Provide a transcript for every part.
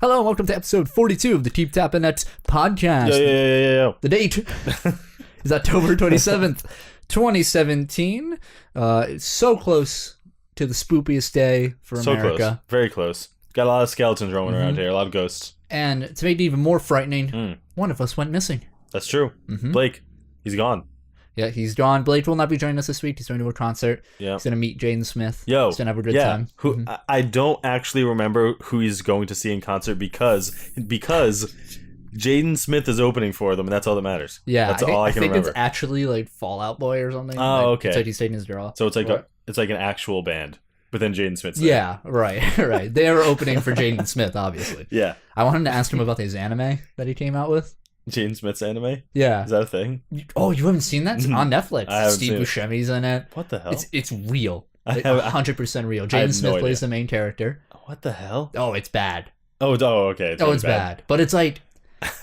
Hello and welcome to episode 42 of the Keep Tappin X Podcast. Yo. The date is October 27th, 2017. It's so close to the spookiest day for America. So close. Very close. Got a lot of skeletons roaming around here. A lot of ghosts. And to make it even more frightening, one of us went missing. That's true. Blake, he's gone. Yeah, he's gone. Blake will not be joining us this week. He's going to a concert. Yeah. He's going to meet Jaden Smith. Yo. He's going to have a good time. Who I don't actually remember who he's going to see in concert because Jaden Smith is opening for them, and that's all that matters. Yeah, that's all I can remember. I think it's actually like Fall Out Boy or something. Oh, okay. It's like he's taking his draw. So it's like an actual band, but then Jaden Smith's there. Yeah, right. They are opening for Jaden Smith, obviously. Yeah. I wanted to ask him about his anime that he came out with. Jaden Smith's anime? Yeah. Is that a thing? Oh, you haven't seen that? It's on Netflix. I haven't Steve seen it. Buscemi's in it. What the hell? It's real. I Like, have- 100% real. I Jaden have Smith no plays idea. the main character. What the hell? Oh, it's bad. Oh, okay. It's really It's bad. But it's like,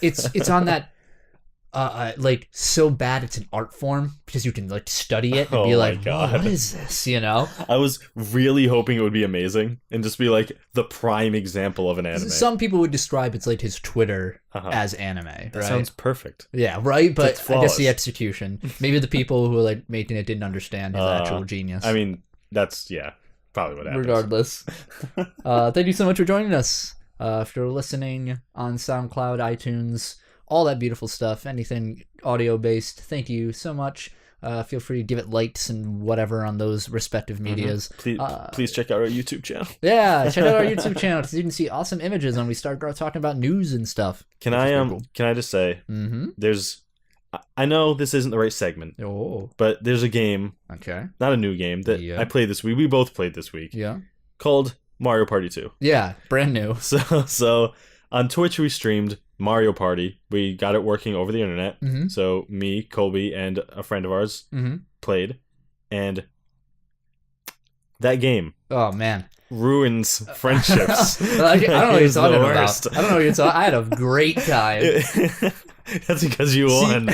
it's on that, like, so bad it's an art form because you can, like, study it and Oh be my like, God. "Whoa, what is this, you know? I was really hoping it would be amazing and just be like the prime example of an anime. Some people would describe it's like his Twitter as anime, That right? sounds perfect. Yeah, right? But It's I guess flawless. the execution. Maybe the people who were like making it didn't understand his actual genius. I mean, that's, probably what happens. Regardless. Thank you so much for joining us. If you're listening on SoundCloud, iTunes, all that beautiful stuff, anything audio-based, thank you so much. Feel free to give it likes and whatever on those respective medias. Please check out our YouTube channel. Yeah, check out our YouTube channel because you can see awesome images when we start talking about news and stuff. Can I just say, there's, I know this isn't the right segment, but there's a game, Okay. not a new game, that I played this week. We both played this week. Yeah. Called Mario Party 2. Yeah, brand new. So on Twitch we streamed Mario Party. We got it working over the internet. So me, Colby, and a friend of ours played, and that game Oh man. ruins friendships. I don't know what It you're is the talking worst. about. I don't know what you're talking. I had a great time. That's because you won.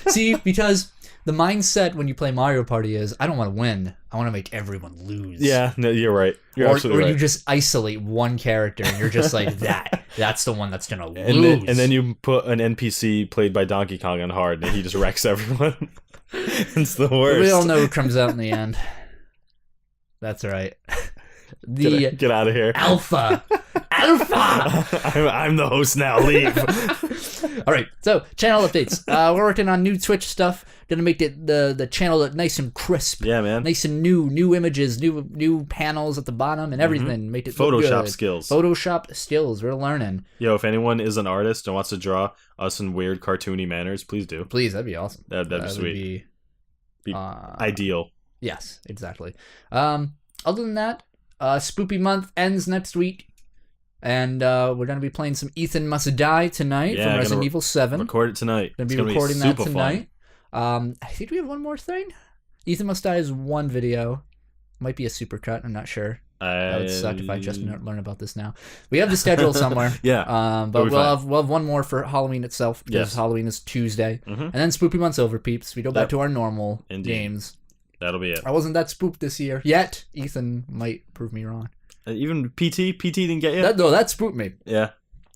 See, because the mindset when you play Mario Party is, I don't want to win. I want to make everyone lose. Yeah, no, you're right. You're Or absolutely right. you just isolate one character and you're just like, that's the one that's going to lose. And then you put an NPC played by Donkey Kong on hard, and he just wrecks everyone. It's the worst. We all know who comes out in the end. That's right. Get out of here. Alpha. I'm the host now. Leave. All right, so channel updates. We're working on new Twitch stuff. Gonna make the channel look nice and crisp. Yeah, man. Nice and new images, new panels at the bottom, and everything. Make it look Photoshop good. skills. Photoshop skills. We're learning. Yo, if anyone is an artist and wants to draw us in weird cartoony manners, please do. Please, that'd be awesome. That'd be sweet. Be ideal. Yes, exactly. Other than that, Spoopy Month ends next week. And we're going to be playing some Ethan Must Die tonight from Resident Evil 7. Record it tonight. Going to be recording that tonight. I think we have one more thing. Ethan Must Die is one video. Might be a supercut. I'm not sure. That would suck if I just learn about this now. We have the schedule somewhere. Yeah. But we'll have one more for Halloween itself because Halloween is Tuesday. And then Spoopy Month's over, peeps. We go back to our normal games. That'll be it. I wasn't that spooked this year yet. Ethan might prove me wrong. Even PT didn't get you? That spooked me. Yeah.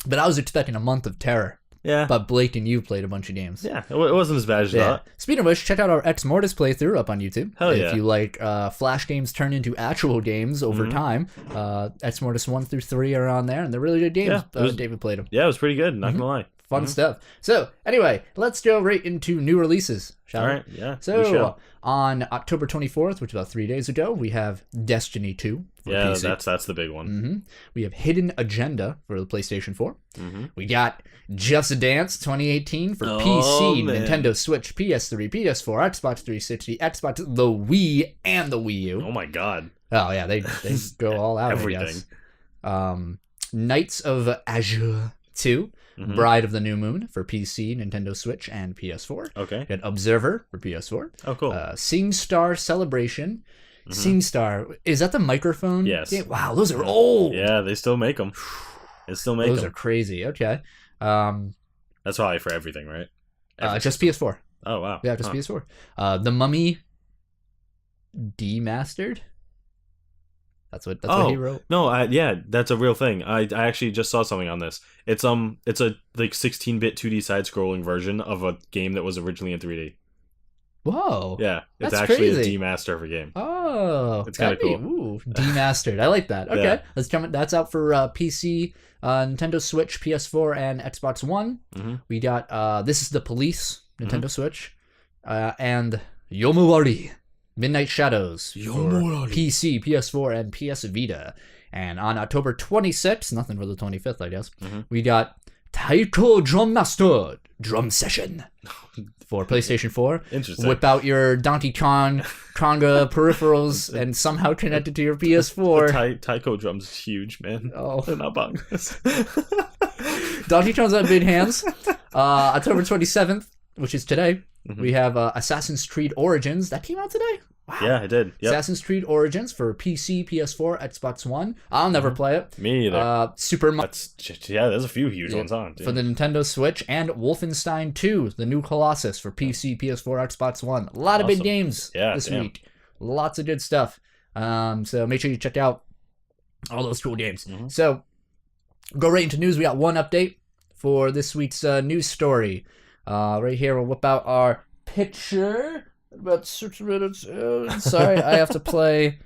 But I was expecting a month of terror. Yeah. But Blake and you played a bunch of games. Yeah, it wasn't as bad as you thought. Speaking of which, check out our Ex Mortis playthrough up on YouTube. Hell yeah. If you like Flash games turned into actual games over time, Ex Mortis 1 through 3 are on there, and they're really good games. Yeah, David played them. Yeah, it was pretty good, not gonna lie. Fun stuff. So, anyway, let's go right into new releases, shall we? All right, yeah. So, on October 24th, which was about 3 days ago, we have Destiny 2 for PC. That's the big one. We have Hidden Agenda for the PlayStation 4. We got Just Dance 2018 for PC, man. Nintendo Switch, PS3, PS4, Xbox 360, Xbox, the Wii, and the Wii U. Oh my god. Oh, yeah, they go all out, Everything. I guess. Knights of Azure 2. Bride of the New Moon for PC, Nintendo Switch, and PS4. Okay. And Observer for PS4. Oh, cool. SingStar Celebration. SingStar, is that the microphone? Yes. Yeah, wow, those are old. Yeah, they still make them. Those are crazy. Okay. That's probably for everything, right? Just PS4. Oh, wow. Yeah, just PS4. The Mummy Demastered. That's what he wrote. No, yeah, that's a real thing. I actually just saw something on this. It's a like 16-bit 2D side-scrolling version of a game that was originally in 3D. Whoa. Yeah, it's that's actually crazy. a demaster of a game. Oh, it's kind of cool. Ooh, demastered. I like that. Okay, Yeah. let's jump. That's out for PC, Nintendo Switch, PS4, and Xbox One. Mm-hmm. We got This Is the Police, Nintendo Switch, and Yomuwari, Midnight Shadows for PC, PS4, and PS Vita. And on October 26th, nothing for the 25th, I guess, we got Taiko Drum Master Drum Session for PlayStation 4. Interesting. Whip out your Donkey Kong conga peripherals and somehow connect it to your PS4. Taiko drums is huge, man. Oh, they're not bongas. Donkey Kong's got big hands. October 27th, which is today, we have Assassin's Creed Origins. That came out today? Wow. Yeah, I did. Yep. Assassin's Creed Origins for PC, PS4, Xbox One. I'll never play it. Me either. There's a few huge ones on. Dude. For the Nintendo Switch, and Wolfenstein 2, the new Colossus for PC, PS4, Xbox One. A lot of big games this week. Lots of good stuff. So make sure you check out all those cool games. So go right into news. We got one update for this week's news story. Right here, we'll whip out our picture. About 6 minutes. Sorry, I have to play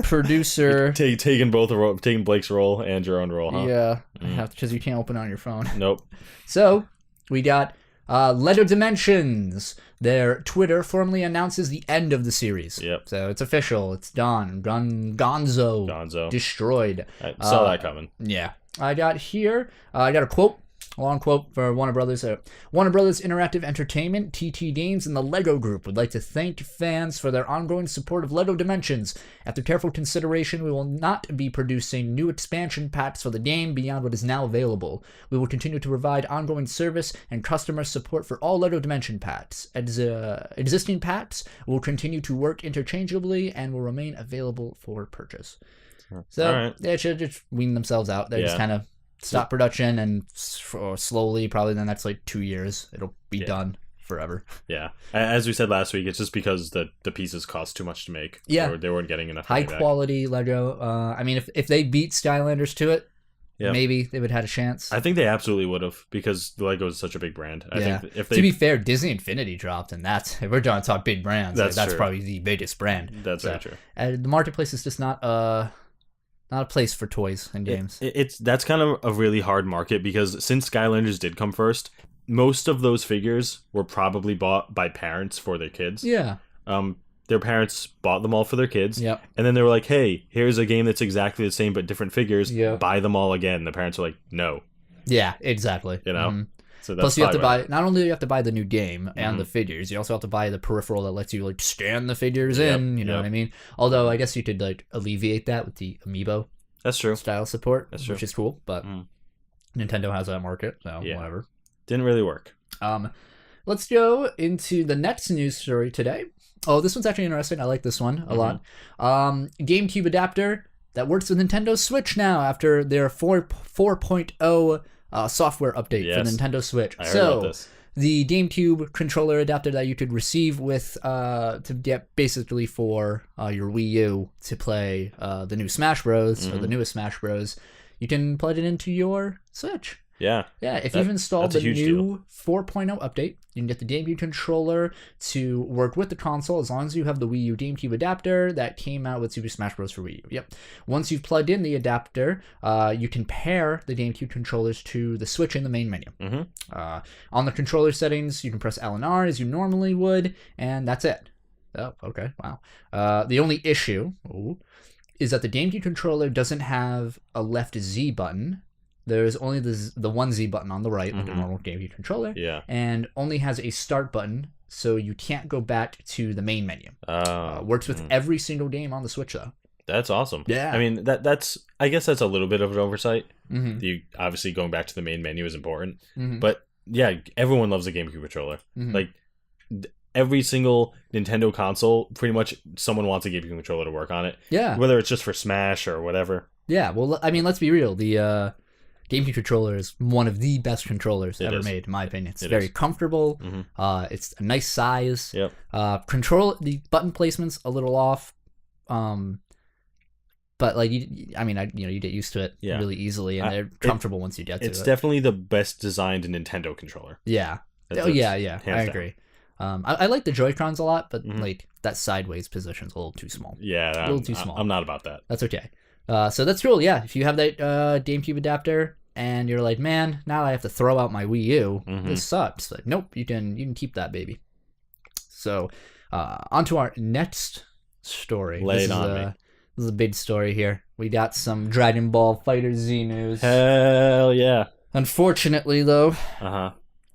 producer. Taking Blake's role and your own role, huh? Yeah, I have to, because you can't open it on your phone. Nope. So we got Lego Dimensions. Their Twitter formally announces the end of the series. Yep. So it's official. It's done. Gonzo. Destroyed. I saw that coming. Yeah. I got a quote. A long quote for Warner Brothers. Warner Brothers Interactive Entertainment, TT Games, and the LEGO Group would like to thank fans for their ongoing support of LEGO Dimensions. After careful consideration, we will not be producing new expansion packs for the game beyond what is now available. We will continue to provide ongoing service and customer support for all LEGO Dimension packs. Existing packs will continue to work interchangeably and will remain available for purchase. So they should just wean themselves out. They just kind of stop production, and slowly, probably in the next 2 years, it'll be done forever. Yeah. As we said last week, it's just because the pieces cost too much to make. Yeah. They weren't getting enough high quality Lego. I mean, if they beat Skylanders to it, maybe they would have had a chance. I think they absolutely would have, because Lego is such a big brand. I think if they... To be fair, Disney Infinity dropped, and if we're going to talk big brands, that's probably the biggest brand. That's very true. The marketplace is just not a place for toys and games. That's kind of a really hard market, because since Skylanders did come first, most of those figures were probably bought by parents for their kids. Yeah. Their parents bought them all for their kids. Yep. And then they were like, hey, here's a game that's exactly the same but different figures. Yep. Buy them all again. The parents are like, no. Yeah, exactly. You know? So that's plus, you have to buy. Not only do you have to buy the new game and the figures, you also have to buy the peripheral that lets you scan the figures in. You know what I mean? Although I guess you could alleviate that with the amiibo. That's true. Style support, That's true. Which is cool, but Nintendo has that market, so whatever. Didn't really work. Let's go into the next news story today. Oh, this one's actually interesting. I like this one a lot. GameCube adapter that works with Nintendo Switch now after their 4.0 software update for Nintendo Switch. I heard about this. The GameCube controller adapter that you could receive with to get basically for your Wii U to play the new Smash Bros. Or the newest Smash Bros. You can plug it into your Switch. Yeah. Yeah, if you've installed the new 4.0 update, you can get the GameCube controller to work with the console as long as you have the Wii U GameCube adapter that came out with Super Smash Bros. For Wii U. Yep. Once you've plugged in the adapter, you can pair the GameCube controllers to the Switch in the main menu. On the controller settings, you can press L and R as you normally would, and that's it. Oh, okay. Wow. The only issue is that the GameCube controller doesn't have a left Z button. There's only the one Z button on the right, like a normal GameCube controller, and only has a start button, so you can't go back to the main menu. Works with every single game on the Switch, though. That's awesome. Yeah. I mean, I guess that's a little bit of an oversight. You obviously going back to the main menu is important, but yeah, everyone loves a GameCube controller. Like every single Nintendo console, pretty much someone wants a GameCube controller to work on it. Yeah. Whether it's just for Smash or whatever. Yeah. Well, I mean, let's be real. The GameCube controller is one of the best controllers ever made, in my opinion. It's very comfortable. It's a nice size. Yep. The button placement's a little off. But like you get used to it really easily, and they're comfortable once you get to it. It's definitely the best designed Nintendo controller. Yeah. Yeah. I agree. I like the Joy-Cons a lot, but like that sideways position's a little too small. Yeah, a little too small. I'm not about that. That's okay. So that's cool. Yeah, if you have that GameCube adapter and you're like, man, now I have to throw out my Wii U. This sucks. Like, nope, you can keep that baby. So, on to our next story. Lay it on me. This is a big story here. We got some Dragon Ball FighterZ news. Hell yeah. Unfortunately, though,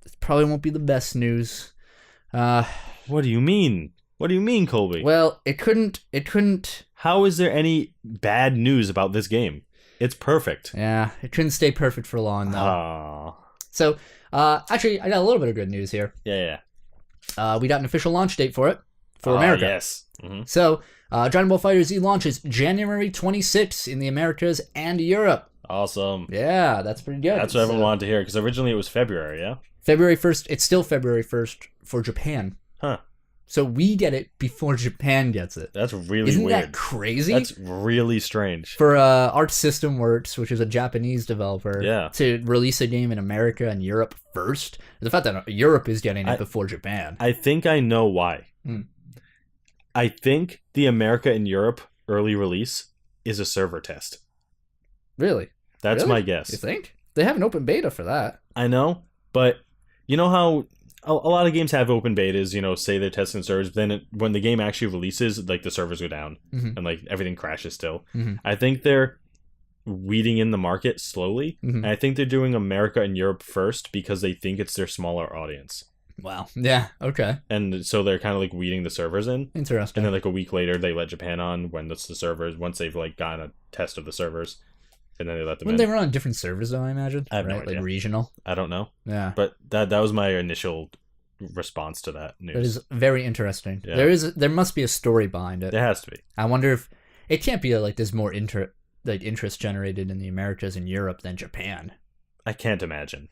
this probably won't be the best news. What do you mean? What do you mean, Colby? Well, it couldn't. How is there any bad news about this game? It's perfect. Yeah, it couldn't stay perfect for long, though. So, actually, I got a little bit of good news here. Yeah. We got an official launch date for it, for America. Yes. Mm-hmm. So, Dragon Ball FighterZ launches January 26th in the Americas and Europe. Awesome. Yeah, that's pretty good. That's what everyone wanted to hear, because originally it was February, yeah? February 1st. It's still February 1st for Japan. Huh. So we get it before Japan gets it. That's really Isn't weird. That crazy? That's really strange. For Arc System Works, which is a Japanese developer, yeah, to release a game in America and Europe first. The fact that Europe is getting it before Japan. I think I know why. I think the America and Europe early release is a server test. Really? That's my guess. You think? They have an open beta for that. I know, but you know how a lot of games have open betas, say they're testing servers, but then when the game actually releases, like the servers go down and like everything crashes still. I think they're weeding in the market slowly. And I think they're doing America and Europe first because they think it's their smaller audience. Wow. Yeah. Okay. And so they're kind of like weeding the servers in. Interesting. And then like a week later, they let Japan on when it's the servers, once they've like gotten a test of the servers. And then they let them in. Wouldn't they run on different servers, though, I imagine? I have no idea. Like regional? I don't know. Yeah. But that was my initial response to that news. That is very interesting. Yeah. There must be a story behind it. There has to be. I wonder if it can't be like there's more interest generated in the Americas and Europe than Japan. I can't imagine.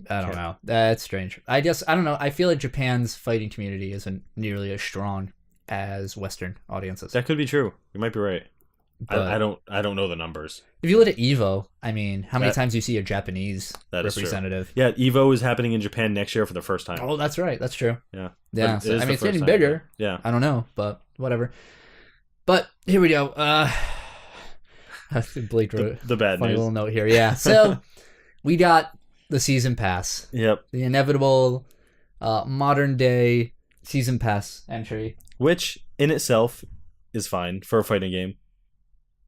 I don't know. That's strange. I don't know. I feel like Japan's fighting community isn't nearly as strong as Western audiences. That could be true. You might be right. I don't know the numbers. If you look at EVO, I mean, how many times do you see a Japanese representative? Yeah, EVO is happening in Japan next year for the first time. Oh, that's right. That's true. Yeah. Yeah. So, I mean, it's getting bigger. Yeah. I don't know, but whatever. But here we go. Blake wrote the bad funny news. little note here. Yeah. So we got the season pass. Yep. The inevitable modern day season pass entry. Which in itself is fine for a fighting game.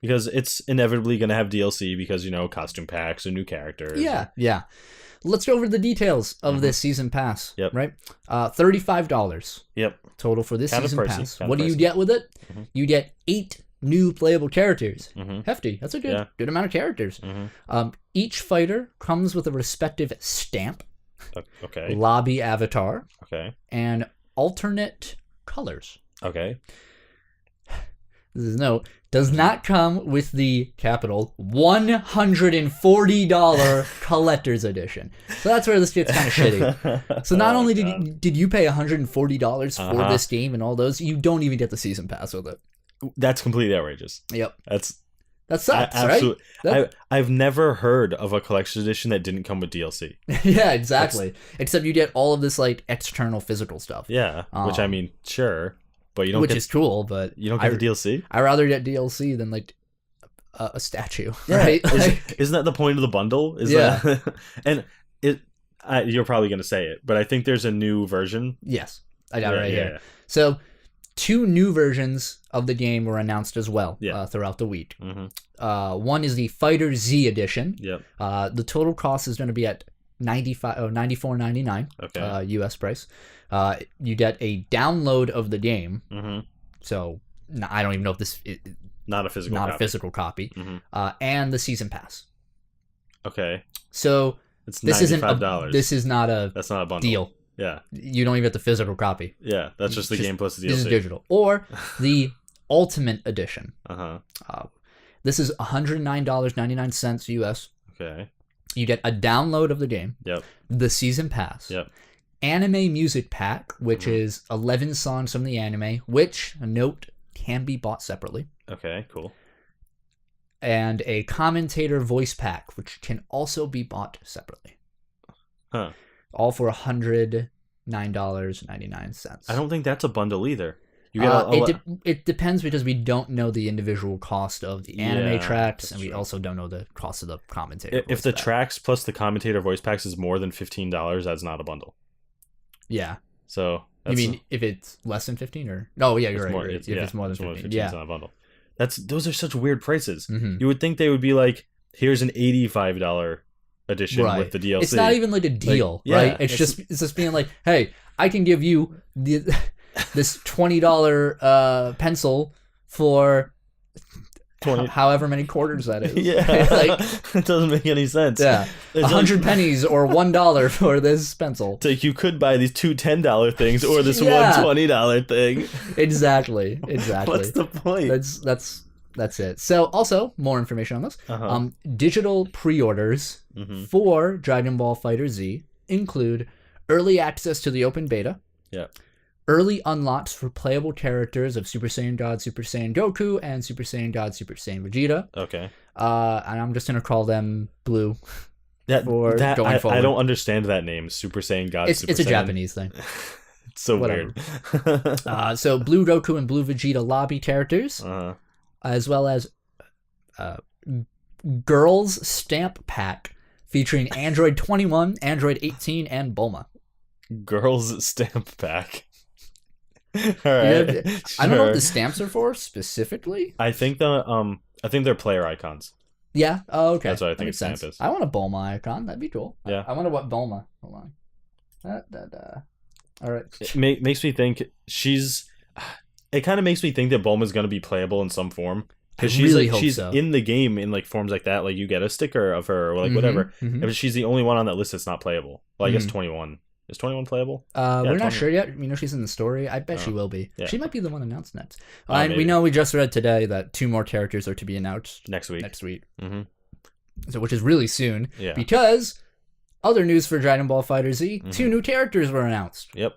Because it's inevitably going to have DLC because, costume packs and new characters. Yeah. Let's go over the details of this season pass. Yep. Right? $35. Yep. Total for this season pass. What do pricey. you get with it? You get 8 new playable characters. Hefty. That's a good amount of characters. Each fighter comes with a respective stamp. Okay. Lobby avatar. Okay. And alternate colors. Okay. This is does not come with the capital $140 collector's edition. So that's where this gets kind of shitty. So not only did you pay $140 for this game and all those, you don't even get the season pass with it. That's completely outrageous. Yep. That sucks, absolutely, right? I've never heard of a collector's edition that didn't come with DLC. Yeah, exactly. Except you get all of this like external physical stuff. Yeah, which I mean, sure. But you don't which is cool, but you don't get the DLC. I rather get DLC than like a statue, yeah. right? Isn't that the point of the bundle? And you're probably gonna say it, but I think there's a new version. Yes, I got it right here. Yeah. So 2 new versions of the game were announced as well throughout the week. One is the Fighter Z edition. Yep. The total cost is going to be at $94.99. Okay. US price. You get a download of the game. So I don't even know if this is not a physical copy. And the season pass. Okay. So it's $95. That's not a bundle deal. Yeah. You don't even get the physical copy. Yeah, that's just the game plus the DLC. This is digital. Or the Ultimate Edition. This is $109.99 US. Okay. You get a download of the game. Yep. The season pass. Yep. Anime music pack, which is 11 songs from the anime, which, a note, can be bought separately. Okay, cool. and a commentator voice pack, which can also be bought separately. Huh. All for $109.99. I don't think that's a bundle either. You get it depends because we don't know the individual cost of the anime tracks, and we also don't know the cost of the commentator. If the tracks plus the commentator voice packs is more than $15, that's not a bundle. Yeah. So you mean if it's less than 15 or no? Yeah, you're right. If it's more than 15, it's not a bundle. Those are such weird prices. Mm-hmm. You would think they would be like, here's an $85 edition with the DLC. It's not even like a deal, right? It's just being like, hey, I can give you this $20 pencil for 20. However many quarters that is. Yeah, it doesn't make any sense. Yeah, 100 pennies or $1 for this pencil. So you could buy these two $10 things or this one $20 thing. Exactly. What's the point? That's it. So also more information on this. Digital pre-orders for Dragon Ball FighterZ include early access to the open beta. Yeah. Early unlocks for playable characters of Super Saiyan God, Super Saiyan Goku, and Super Saiyan God, Super Saiyan Vegeta. Okay. And I'm just going to call them Blue going forward. I don't understand that name, Super Saiyan God, Super Saiyan. It's a Japanese thing. It's so weird. So Blue Goku and Blue Vegeta lobby characters, as well as Girls Stamp Pack featuring Android 21, Android 18, and Bulma. Girls Stamp Pack. All right. Sure. I don't know what the stamps are for specifically. I think they're player icons. Yeah. Oh, okay. That's what I think a stamp is. I want a Bulma icon. That'd be cool. Yeah. I wonder what Bulma. Hold on. All right. It makes me think it kind of makes me think that Bulma's going to be playable in some form. Because she's in the game in like forms like that. Like you get a sticker of her or like whatever. But she's the only one on that list that's not playable. Well, I guess 21. Is 21 playable? We're not sure yet. We know she's in the story. I bet she will be. Yeah. She might be the one announced next. We know we just read today that 2 more characters are to be announced next week. Mm-hmm. So, which is really soon. Yeah. Because other news for Dragon Ball FighterZ, 2 new characters were announced. Yep.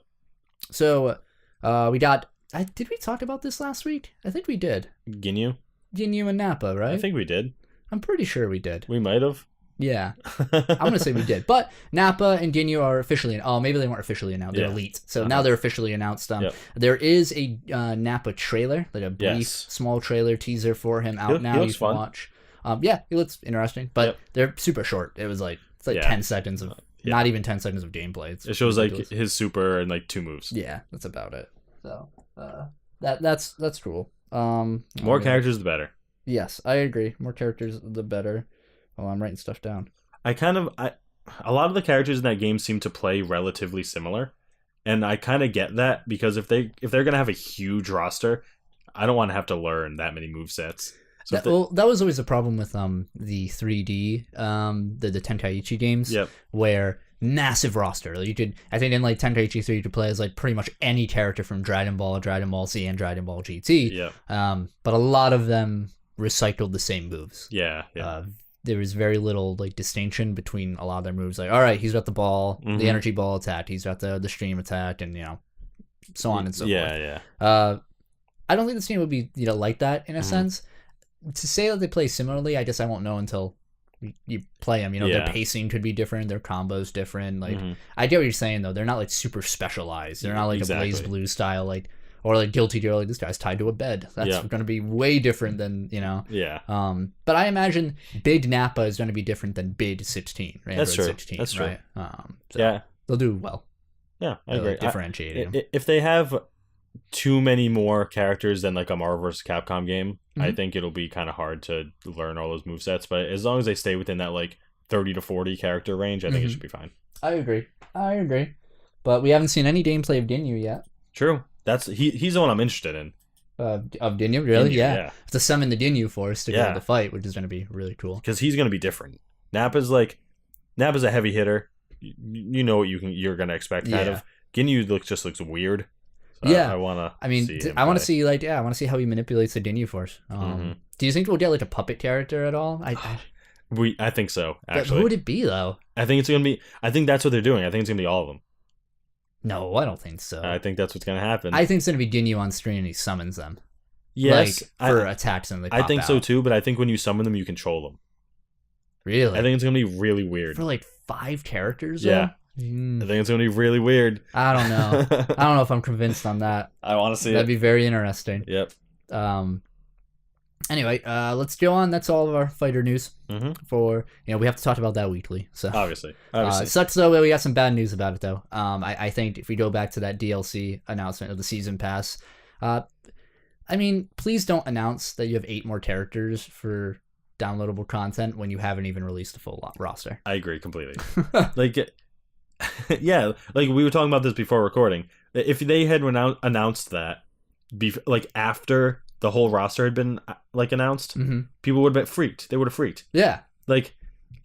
So we got. Did we talk about this last week? I think we did. Ginyu and Nappa, right? I think we did. I'm pretty sure we did. We might have. Yeah, I'm gonna say we did, but Nappa and Ginyu are officially. Oh, maybe they weren't officially announced. They're elite, so now they're officially announced. There is a Nappa trailer, like a brief, small trailer teaser for him out now. You can watch. He looks interesting, but they're super short. It's like 10 seconds of not even 10 seconds of gameplay. It shows ridiculous. Like his super and like 2 moves. Yeah, that's about it. So that's cool. More characters, the better. Yes, I agree. More characters, the better. Oh, I'm writing stuff down. A lot of the characters in that game seem to play relatively similar, and I kind of get that because if they're gonna have a huge roster, I don't want to have to learn that many movesets. So that was always a problem with the 3D the Tenkaichi games, where massive roster. Like I think in like Tenkaichi 3 you could play as like pretty much any character from Dragon Ball, Dragon Ball Z, and Dragon Ball GT. But a lot of them recycled the same moves. There was very little like distinction between a lot of their moves. Like, all right, he's got the ball, the energy ball attack. He's got the stream attack, and so on and so forth. I don't think this game would be like that in a sense. To say that they play similarly, I guess I won't know until you play them. Their pacing could be different, their combos different. Like I get what you're saying though. They're not like super specialized. They're not like a Blaze Blue style or like Guilty Gear, like this guy's tied to a bed. That's going to be way different than, But I imagine Big Nappa is going to be different than Big 16, right? That's true. 16, That's right? true. They'll do well. Yeah, I agree. Differentiating them. If they have too many more characters than like a Marvel vs. Capcom game, I think it'll be kind of hard to learn all those movesets. But as long as they stay within that like 30 to 40 character range, I think it should be fine. I agree. But we haven't seen any gameplay of Ginyu yet. True. He's the one I'm interested in. Of Ginyu, really? Yeah. To summon the Ginyu Force to go to the fight, which is going to be really cool. Because he's going to be different. Nappa's a heavy hitter. You know what you're going to expect kind of. Ginyu looks weird. So I want to. I mean, I want to see I want to see how he manipulates the Ginyu Force. Do you think we'll get like a puppet character at all? I think so. Actually, who would it be though? I think it's going to be. I think that's what they're doing. I think it's going to be all of them. No, I don't think so. I think that's what's going to happen. I think it's going to be Ginyu on screen and he summons them. Yes, for attacks and they pop I think out. so too, but I think when you summon them, you control them. Really? I think it's gonna be really weird. For like 5 characters? Yeah. I think it's gonna be really weird. I don't know. I don't know if I'm convinced on that. I want to see That'd be very interesting. Yep. Anyway, let's go on. That's all of our fighter news. For we have to talk about that weekly. So obviously. Sucks though. We got some bad news about it though. I think if we go back to that DLC announcement of the season pass, I mean, please don't announce that you have 8 more characters for downloadable content when you haven't even released a full roster. I agree completely. Yeah, like we were talking about this before recording. If they had announced that, after the whole roster had been announced, people would have been freaked. They would have freaked. Yeah. Like,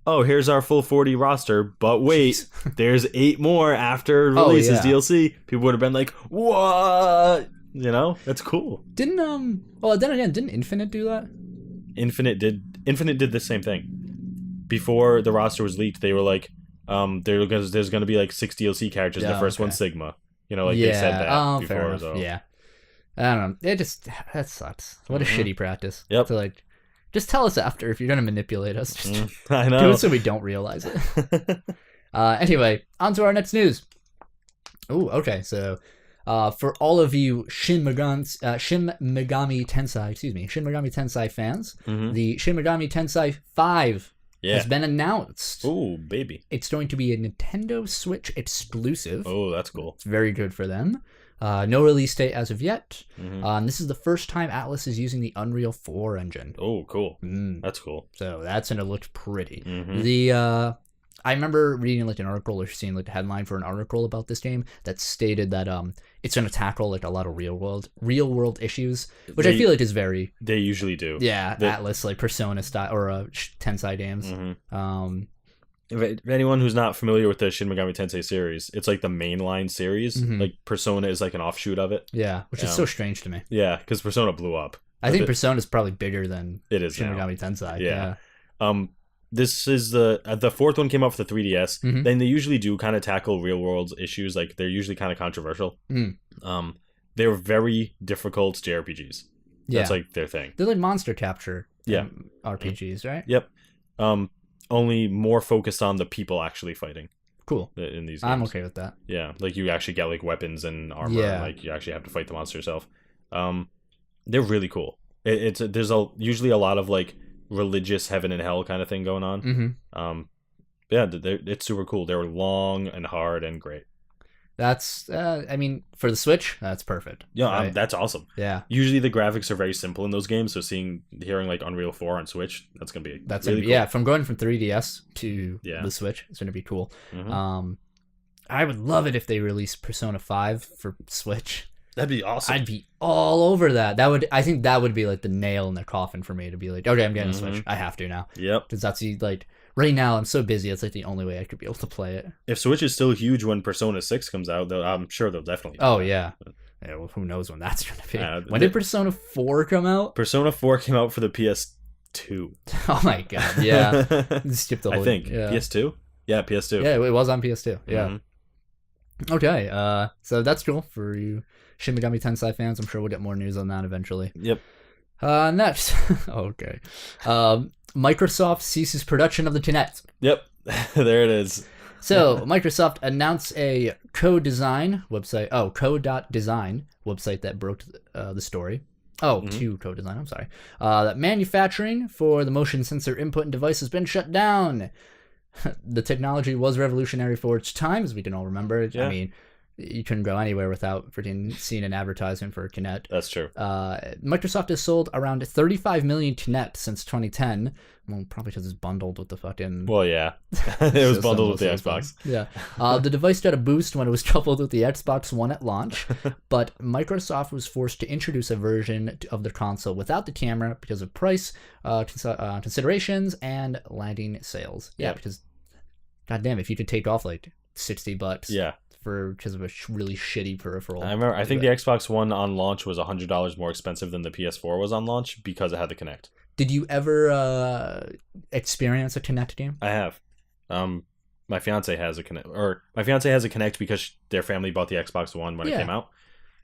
oh, here's our full 40 roster, but wait, there's 8 more after release as DLC. People would have been like, what? That's cool. Then again, didn't Infinite do that? Infinite did the same thing. Before the roster was leaked, they were like, there's going to be like 6 DLC characters. The first one's Sigma. They said that before. So. Yeah. I don't know. That sucks. What a shitty practice. Yep. To just tell us after if you're gonna manipulate us. Just I know. Do it so we don't realize it. Anyway, on to our next news. Oh, okay. So, for all of you Shin Megami Tensei fans, the Shin Megami Tensei 5 has been announced. Oh, baby! It's going to be a Nintendo Switch exclusive. Oh, that's cool. It's very good for them. No release date as of yet. This is the first time Atlas is using the Unreal 4 engine. Oh, cool. That's cool. So that's going to look pretty. I remember reading an article or seeing the headline for an article about this game that stated that it's going to tackle a lot of real world issues, which I feel is very... They usually do. Yeah, Atlas, Persona style or Tensei games. If anyone who's not familiar with the Shin Megami Tensei series, it's the mainline series. Persona is an offshoot of it. Yeah, which is so strange to me. Yeah, because Persona blew up. I think Persona is probably bigger than it is Shin now. Megami Tensei. Yeah. This is the 4th one came out for the 3DS. Then they usually do kind of tackle real world issues. They're usually kind of controversial. They're very difficult JRPGs. That's their thing. They're monster capture. RPGs, right? Yep. Only more focused on the people actually fighting. Cool. In these games. I'm okay with that. Yeah, you actually get weapons and armor. Yeah. And, you actually have to fight the monster yourself. They're really cool. There's usually a lot of religious heaven and hell kind of thing going on. It's super cool. They're long and hard and great. That's for the Switch, that's perfect. Yeah, right? That's awesome. Yeah. Usually the graphics are very simple in those games, so hearing Unreal 4 on Switch, that's gonna be really cool. Yeah. From going from 3DS to the Switch, it's gonna be cool. I would love it if they released Persona 5 for Switch. That'd be awesome. I'd be all over that. I think that would be the nail in the coffin for me to be okay, I'm getting a Switch. I have to now. Yep. Because that's right now I'm so busy. It's the only way I could be able to play it. If Switch is still huge when Persona 6 comes out, though, I'm sure they'll definitely. Oh yeah. Yeah. Well, who knows when that's gonna be? When did Persona 4 come out? Persona 4 came out for the PS2. Oh my god. Yeah. Skip the whole. I think PS2. Yeah, PS2. Yeah, it was on PS2. Yeah. Okay. So that's cool for you Shin Megami Tensei fans. I'm sure we'll get more news on that eventually. Yep. Next. Okay. Microsoft ceases production of the Kinect. Yep. There it is. So, Microsoft announced a co-design website. Oh, co.design website that broke the story. Oh, to co-design. I'm sorry. That manufacturing for the motion sensor input and device has been shut down. The technology was revolutionary for its time, as we can all remember. Yeah. I mean, you couldn't go anywhere without freaking seeing an advertisement for Kinect. That's true. Microsoft has sold around 35 million Kinect since 2010. Well, probably because it's bundled with the fucking... Well, yeah. It was bundled with the Xbox. Yeah. The device got a boost when it was coupled with the Xbox One at launch, but Microsoft was forced to introduce a version of the console without the camera because of price considerations and lagging sales. Yeah, because, goddamn, if you could take off $60... Yeah. Because of a really shitty peripheral. I remember. I think the Xbox One on launch was $100 more expensive than the PS4 was on launch because it had the Kinect. Did you ever experience a Kinect game? I have. My fiance has a Kinect, or my fiance has a Kinect because their family bought the Xbox One when it came out.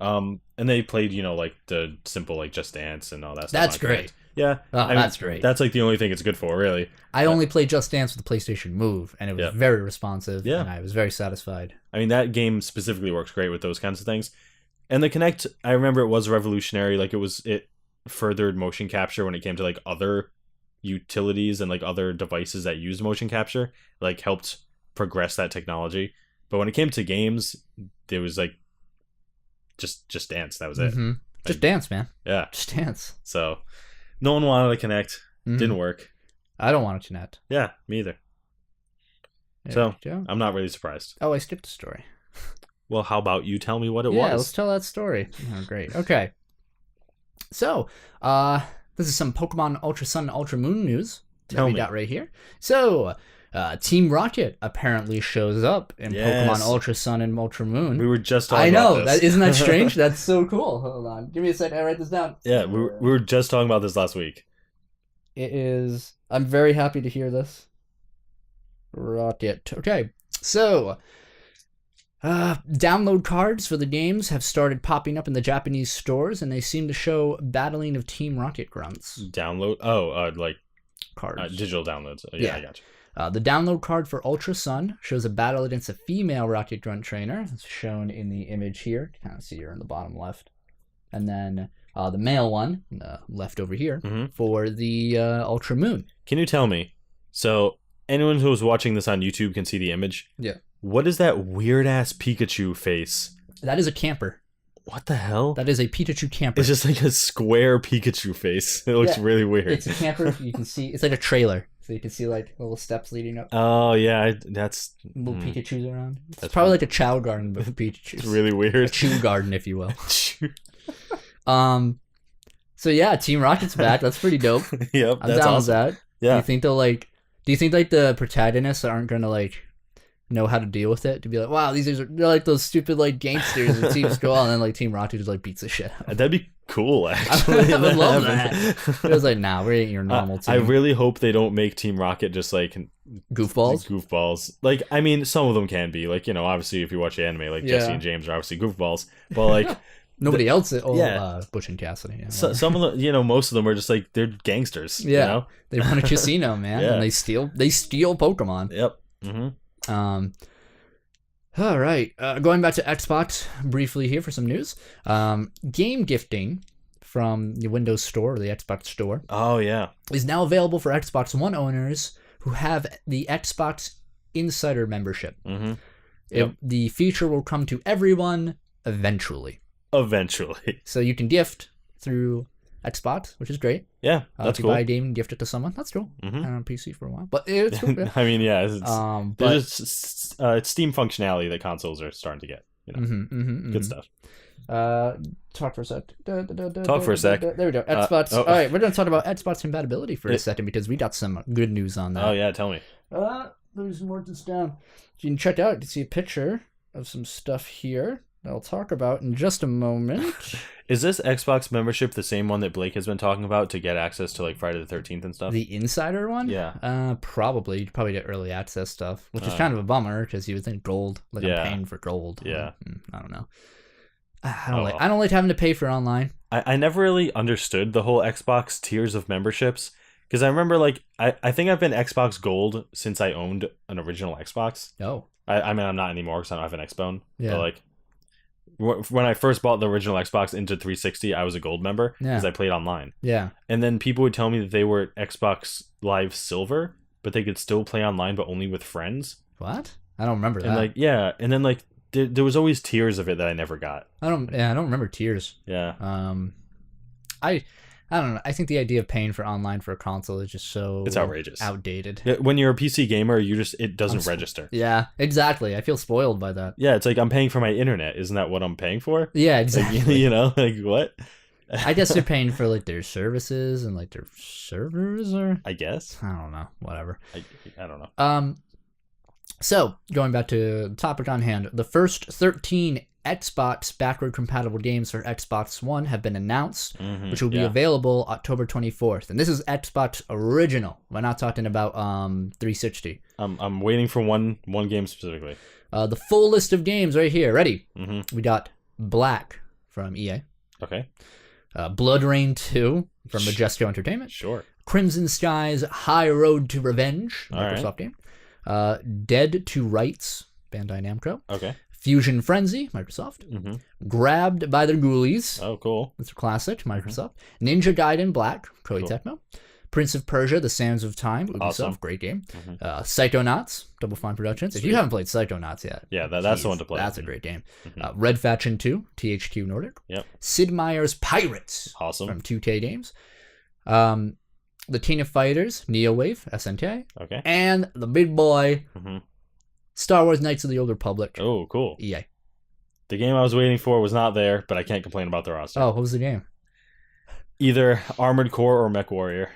And they played, like the simple like Just Dance and all that stuff. That's great. Yeah, that's great. That's like the only thing it's good for, really. I only played Just Dance with the PlayStation Move, and it was very responsive. Yeah, and I was very satisfied. I mean, that game specifically works great with those kinds of things. And the Kinect, I remember it was revolutionary. Like it furthered motion capture when it came to like other utilities and like other devices that used motion capture. Like helped progress that technology. But when it came to games, there was like just Dance. That was it. Mm-hmm. Just Dance, man. Yeah, Just Dance. So no one wanted to Kinect. Didn't work. I don't want to Kinect. Yeah, me either. So I'm not really surprised. Oh, I skipped a story. Well, how about you tell me what it was? Yeah, let's tell that story. Oh, great. Okay. So, this is some Pokemon Ultra Sun and Ultra Moon news that we got right here. So, Team Rocket apparently shows up in Pokemon Ultra Sun and Ultra Moon. We were just talking about this. Isn't that strange? That's so cool. Hold on. Give me a second. I write this down. Yeah, we were just talking about this last week. It is... I'm very happy to hear this. Rocket. Okay. So... download cards for the games have started popping up in the Japanese stores, and they seem to show battling of Team Rocket grunts. Download? Like cards. Digital downloads. Yeah, I got you. The download card for Ultra Sun shows a battle against a female Rocket Grunt trainer. It's shown in the image here. You kind of see her in the bottom left. And then the male one, left over here, for the Ultra Moon. Can you tell me? So, anyone who's watching this on YouTube can see the image? Yeah. What is that weird-ass Pikachu face? That is a camper. What the hell? That is a Pikachu camper. It's just like a square Pikachu face. It looks really weird. It's a camper. You can see... It's like a trailer. So you can see like little steps leading up. Oh, yeah. That's... Little Pikachus around. It's probably like a Chow garden, but for Pikachus. It's really weird. A Chew garden, if you will. So yeah, Team Rocket's back. That's pretty dope. Yep, I'm down with that. Yeah. Do you think the protagonists aren't gonna like know how to deal with it? To be like, wow, they're like those stupid like gangsters in Team Skull, and then like Team Rocket just like beats the shit out. That'd be cool, actually. I would love that. It was like, nah, we ain't your normal team. I really hope they don't make Team Rocket just like goofballs. Like, I mean, some of them can be like, obviously if you watch the anime, like Jesse and James are obviously goofballs, but like. Nobody else. Butch and Cassidy. Yeah. So, some of them, most of them are just like they're gangsters. Yeah, they run a casino, man, and they steal Pokemon. Yep. Mm-hmm. All right. Going back to Xbox briefly here for some news. Game gifting from the Windows Store or the Xbox Store. Oh yeah, is now available for Xbox One owners who have the Xbox Insider membership. Mm-hmm. Yep. The feature will come to everyone eventually. So you can gift through Xbox, which is great. Yeah, that's cool. Buy a game and gift it to someone. That's cool. Mm-hmm. I had it on PC for a while, but it's cool. Yeah. I mean, yeah, it's Steam functionality that consoles are starting to get. Good stuff. Talk for a sec. There we go. Xbox. All right, we're going to talk about Xbox compatibility for a second because we got some good news on that. Oh yeah, tell me. There's more this down. You can check out. You can see a picture of some stuff here that I'll talk about in just a moment. Is this Xbox membership the same one that Blake has been talking about to get access to like Friday the 13th and stuff? The Insider one? Yeah. Probably. You'd probably get early access stuff, which is kind of a bummer because you would think gold. Like I'm paying for gold. Yeah. I don't know. I don't like having to pay for online. I never really understood the whole Xbox tiers of memberships because I remember like I think I've been Xbox Gold since I owned an original Xbox. Oh. I mean I'm not anymore because I don't have an Xbone. Yeah. But like when I first bought the original Xbox into 360, I was a gold member because I played online. Yeah. And then people would tell me that they were Xbox Live Silver, but they could still play online, but only with friends. What? I don't remember that. And like, yeah. And then like, there was always tiers of it that I never got. I don't remember tiers. Yeah. I don't know. I think the idea of paying for online for a console is just it's outrageous, outdated. Yeah, when you're a PC gamer, it doesn't register. Yeah, exactly. I feel spoiled by that. Yeah, it's like I'm paying for my internet. Isn't that what I'm paying for? Yeah, exactly. Like, like what? I guess they're paying for like their services and like their servers, or I guess I don't know. Whatever. I don't know. So going back to the topic on hand, the first 13 Xbox backward compatible games for Xbox One have been announced, which will be available October 24th. And this is Xbox original. We're not talking about 360. I'm waiting for one game specifically. The full list of games right here. Ready? We got Black from EA. Okay. Blood Rain 2 from Majesto Entertainment. Sure. Crimson Skies High Road to Revenge, Microsoft game. Dead to Rights, Bandai Namco. Okay. Fusion Frenzy, Microsoft. Mm-hmm. Grabbed by the Ghoulies. Oh, cool. It's a classic, Microsoft. Ninja Gaiden Black, Koei Cool. Tecmo. Prince of Persia, The Sands of Time, Ubisoft, Awesome. great game. Mm-hmm. Psychonauts, Double Fine Productions. If you Sweet. haven't played Psychonauts yet, Yeah, that's the one to play. That's a great game. Mm-hmm. Red Faction 2, THQ Nordic. Yep. Sid Meier's Pirates Awesome. from 2K Games. The King of Fighters, Neowave, SNK. Okay. And the big boy, Mm-hmm. Star Wars Knights of the Old Republic, Oh, cool. EA. The game I was waiting for was not there, but I can't complain about the roster. Oh, what was the game? Either Armored Core or Mech Warrior.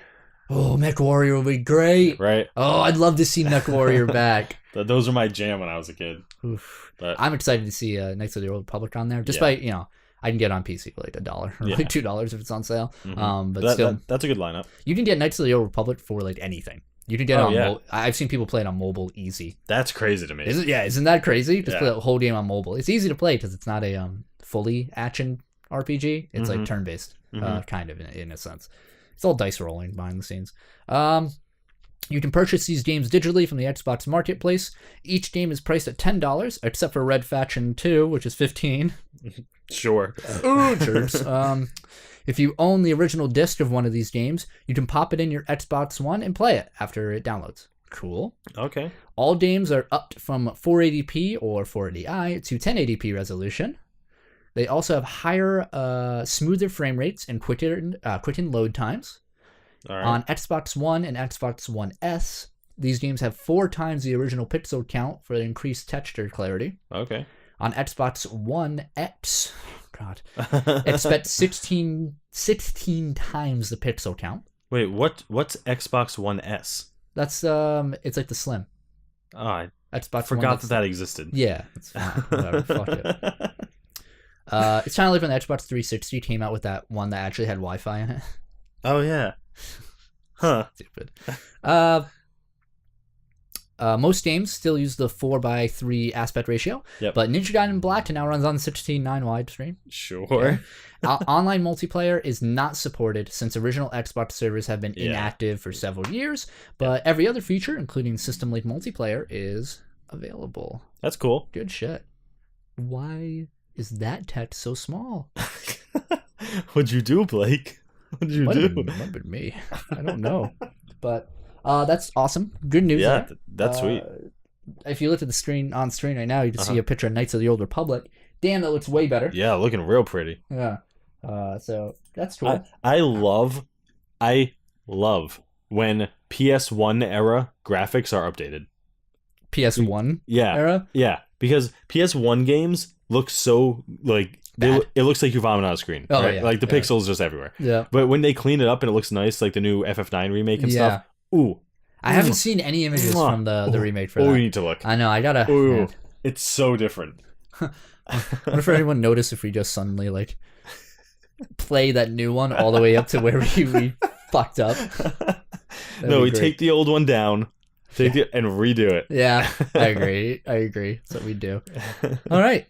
Oh, Mech Warrior would be great. Right? Oh, I'd love to see Mech Warrior back. Those are my jam when I was a kid. Oof. But I'm excited to see Knights of the Old Republic on there. Despite, I can get it on PC for like $1 or Yeah. like $2 if it's on sale. Mhm. But still, that's a good lineup. you can get Knights of the Old Republic for like anything. You can get it on I've seen people play it on mobile easy. That's crazy to me. Isn't that crazy? Just Yeah. play the whole game on mobile. It's easy to play because it's not a fully action RPG. It's like Mhm. turn-based, Mhm. kind of in a sense. It's all dice rolling behind the scenes. You can purchase these games digitally from the Xbox Marketplace. Each game is priced at $10, except for Red Faction 2, which is $15. Sure. Ooh, jerks. If you own the original disc of one of these games, you can pop it in your Xbox One and play it after it downloads. Cool. Okay. All games are upped from 480p or 480i to 1080p resolution. They also have higher, smoother frame rates and quickened load times. All right. On Xbox One and Xbox One S, these games have 4 times the original pixel count for increased texture clarity. Okay. On Xbox One X, expect 16 times the pixel count. Wait, what's Xbox One S? That's it's like the Slim. Oh, I Xbox forgot One that existed. Yeah, it's fine. Whatever, fuck it. It's kind of like when the Xbox 360 came out with that one that actually had Wi-Fi in it. Oh yeah. Huh. Stupid. Most games still use the 4:3 aspect ratio, Yep. but Ninja Gaiden Black now runs on 16:9 widescreen. Sure. Online multiplayer is not supported since original Xbox servers have been inactive for several years, but every other feature, including system-link multiplayer, is available. That's cool. Good shit. Why is that text so small? What'd you do, Blake? What'd you Might do? have been me. I don't know. But that's awesome. Good news. Yeah, there. that's sweet. If you look at the screen right now, you can see a picture of Knights of the Old Republic. Damn, that looks way better. Yeah, looking real pretty. Yeah. So that's cool. I love when PS1 era graphics are updated. PS1 Yeah. era? Yeah, because PS1 games look so like it looks like you vomit on a screen. Oh, right? yeah, Like the pixels just everywhere. Yeah. But when they clean it up and it looks nice, like the new FF9 remake and stuff. Ooh. I haven't seen any images from the remake for that. Oh, you need to look. I know. I gotta. Ooh, Man. it's so different. What if anyone noticed if we just suddenly like play that new one all the way up to where we fucked up? No, we take the old one down, and redo it. Yeah, I agree. That's what we do. All right.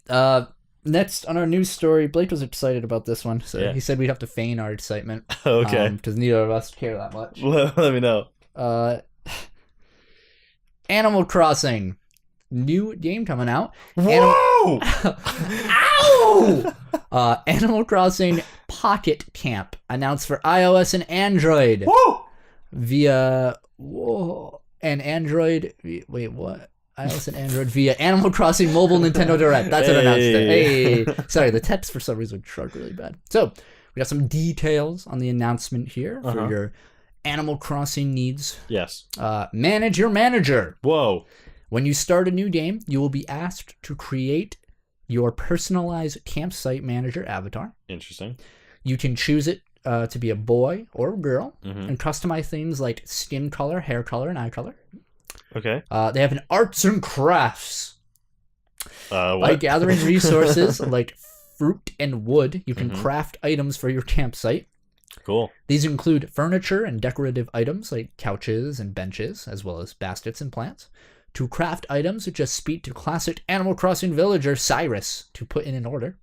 Next on our news story, Blake was excited about this one, so he said we'd have to feign our excitement. Okay. Because neither of us care that much. Let me know. Animal Crossing. New game coming out. Whoa! Ow! Animal Crossing Pocket Camp announced for iOS and Android. Whoa! Via Android. Wait, what? iOS and Android via Animal Crossing Mobile Nintendo Direct. That's what announced it. Hey, sorry, the text for some reason shrugged really bad. So we got some details on the announcement here for your Animal Crossing needs. Yes. Manage your manager. Whoa. When you start a new game, you will be asked to create your personalized campsite manager avatar. Interesting. You can choose it to be a boy or a girl and customize things like skin color, hair color, and eye color. Okay. They have an arts and crafts. What? By gathering resources like fruit and wood, you can craft items for your campsite. Cool. These include furniture and decorative items like couches and benches, as well as baskets and plants. To craft items, just speak to classic Animal Crossing villager Cyrus to put in an order.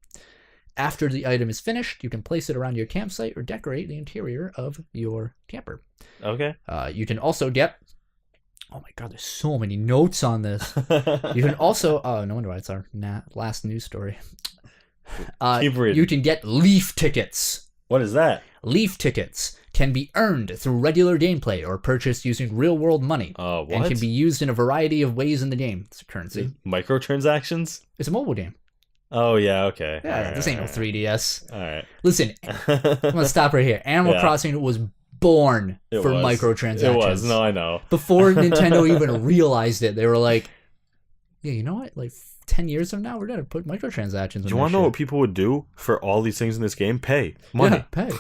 After the item is finished, you can place it around your campsite or decorate the interior of your camper. Okay. You can also get... Oh my god, there's so many notes on this. You can also... Oh, no wonder why it's our last news story. Keep reading. You can get leaf tickets. What is that? Leaf tickets can be earned through regular gameplay or purchased using real-world money. What? And can be used in a variety of ways in the game. It's a currency. Microtransactions? It's a mobile game. Oh, yeah, okay. Yeah, this ain't no 3DS. All right. Listen, I'm going to stop right here. Animal Crossing was born for microtransactions. It was. No, I know. Before Nintendo even realized it, they were like, yeah, you know what? Like 10 years from now, we're going to put microtransactions in. Do you want to know what people would do for all these things in this game? Pay. Money. Yeah, pay.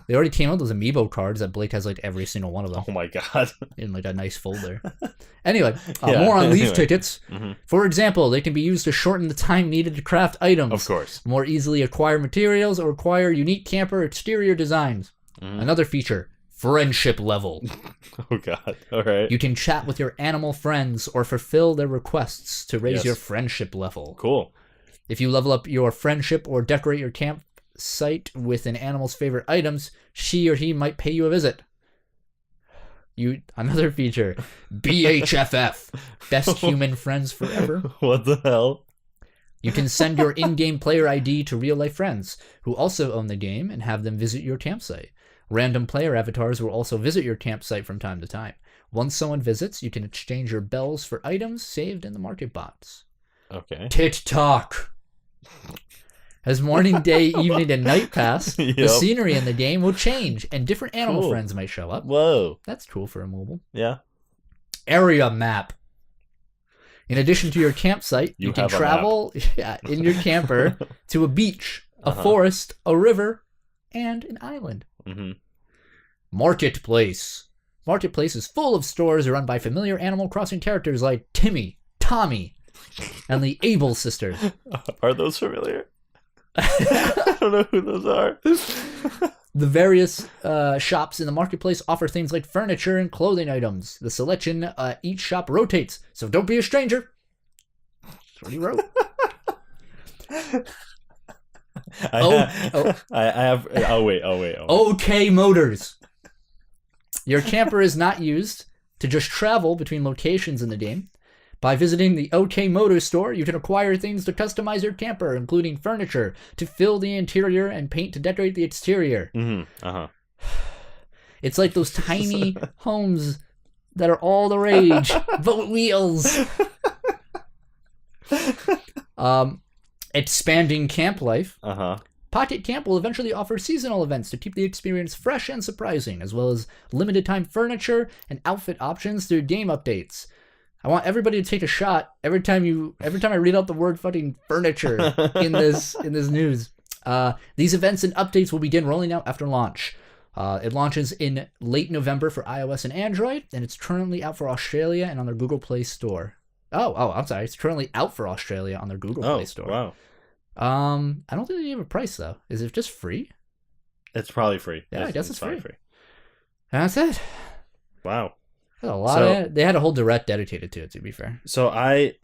They already came out with those amiibo cards that Blake has like every single one of them. Oh my god. In like a nice folder. Anyway, more on leaf tickets. Mm-hmm. For example, they can be used to shorten the time needed to craft items. Of course. More easily acquire materials or acquire unique camper exterior designs. Another feature, friendship level. Oh god. All right. You can chat with your animal friends or fulfill their requests to raise your friendship level. Cool. If you level up your friendship or decorate your campsite with an animal's favorite items, she or he might pay you a visit. Another feature, BHFF, best human friends forever. What the hell? You can send your in-game player ID to real-life friends who also own the game and have them visit your campsite. Random player avatars will also visit your campsite from time to time. Once someone visits, you can exchange your bells for items saved in the market bots. Okay. TikTok. As morning, day, evening, and night pass, the scenery in the game will change, and different animal friends might show up. Whoa. That's cool for a mobile. Yeah. Area map. In addition to your campsite, you can travel in your camper to a beach, a forest, a river, and an island. Mm-hmm. Marketplace. Marketplace is full of stores run by familiar Animal Crossing characters like Timmy, Tommy, and the Able sisters. Are those familiar? I don't know who those are. The various shops in the marketplace offer things like furniture and clothing items. The selection each shop rotates, so don't be a stranger. That's what he wrote. Wait. OK Motors. Your camper is not used to just travel between locations in the game. By visiting the OK Motors store, you can acquire things to customize your camper, including furniture to fill the interior and paint to decorate the exterior. It's like those tiny homes that are all the rage, but with wheels. Expanding camp life. Pocket Camp will eventually offer seasonal events to keep the experience fresh and surprising, as well as limited time furniture and outfit options through game updates. I want everybody to take a shot every time I read out the word fucking furniture in this news. These events and updates will begin rolling out after launch. It launches in late November for iOS and Android, and it's currently out for Australia and on their Google Play Store. I'm sorry. It's currently out for Australia on their Google Play Store. Wow. I don't think they have a price though. Is it just free? It's probably free. Yeah, I guess it's free. And that's it. Wow. A lot they had a whole direct dedicated to it, to be fair. So I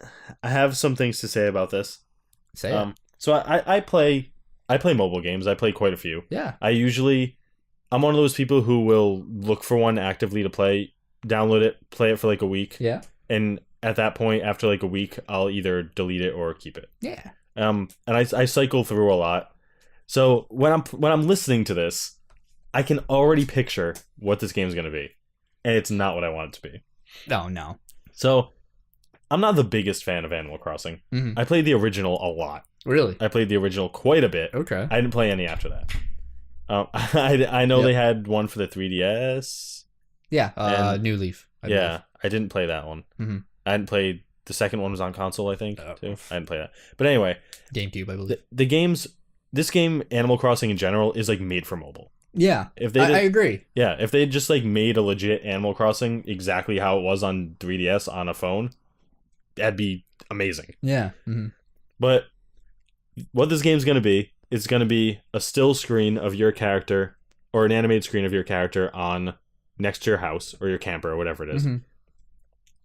have some things to say about this. Say it. So I play mobile games. I play quite a few. Yeah. I'm one of those people who will look for one actively to play, download it, play it for like a week. Yeah. And at that point, after like a week, I'll either delete it or keep it. Yeah. And I cycle through a lot. So when I'm listening to this, I can already picture what this game's gonna be. And it's not what I want it to be. Oh, no. So, I'm not the biggest fan of Animal Crossing. Mm-hmm. I played the original a lot. Really? I played the original quite a bit. Okay. I didn't play any after that. I know they had one for the 3DS. Yeah, New Leaf. I didn't play that one. Mm-hmm. I hadn't played... The second one was on console, I think, too. I didn't play that. But anyway... GameCube, I believe. This game, Animal Crossing in general, is like made for mobile. Yeah, I agree. Yeah, if they just like made a legit Animal Crossing exactly how it was on 3DS on a phone, that'd be amazing. Yeah. Mm-hmm. But what this game's going to be, it's going to be a still screen of your character or an animated screen of your character on next to your house or your camper or whatever it is. Mm-hmm.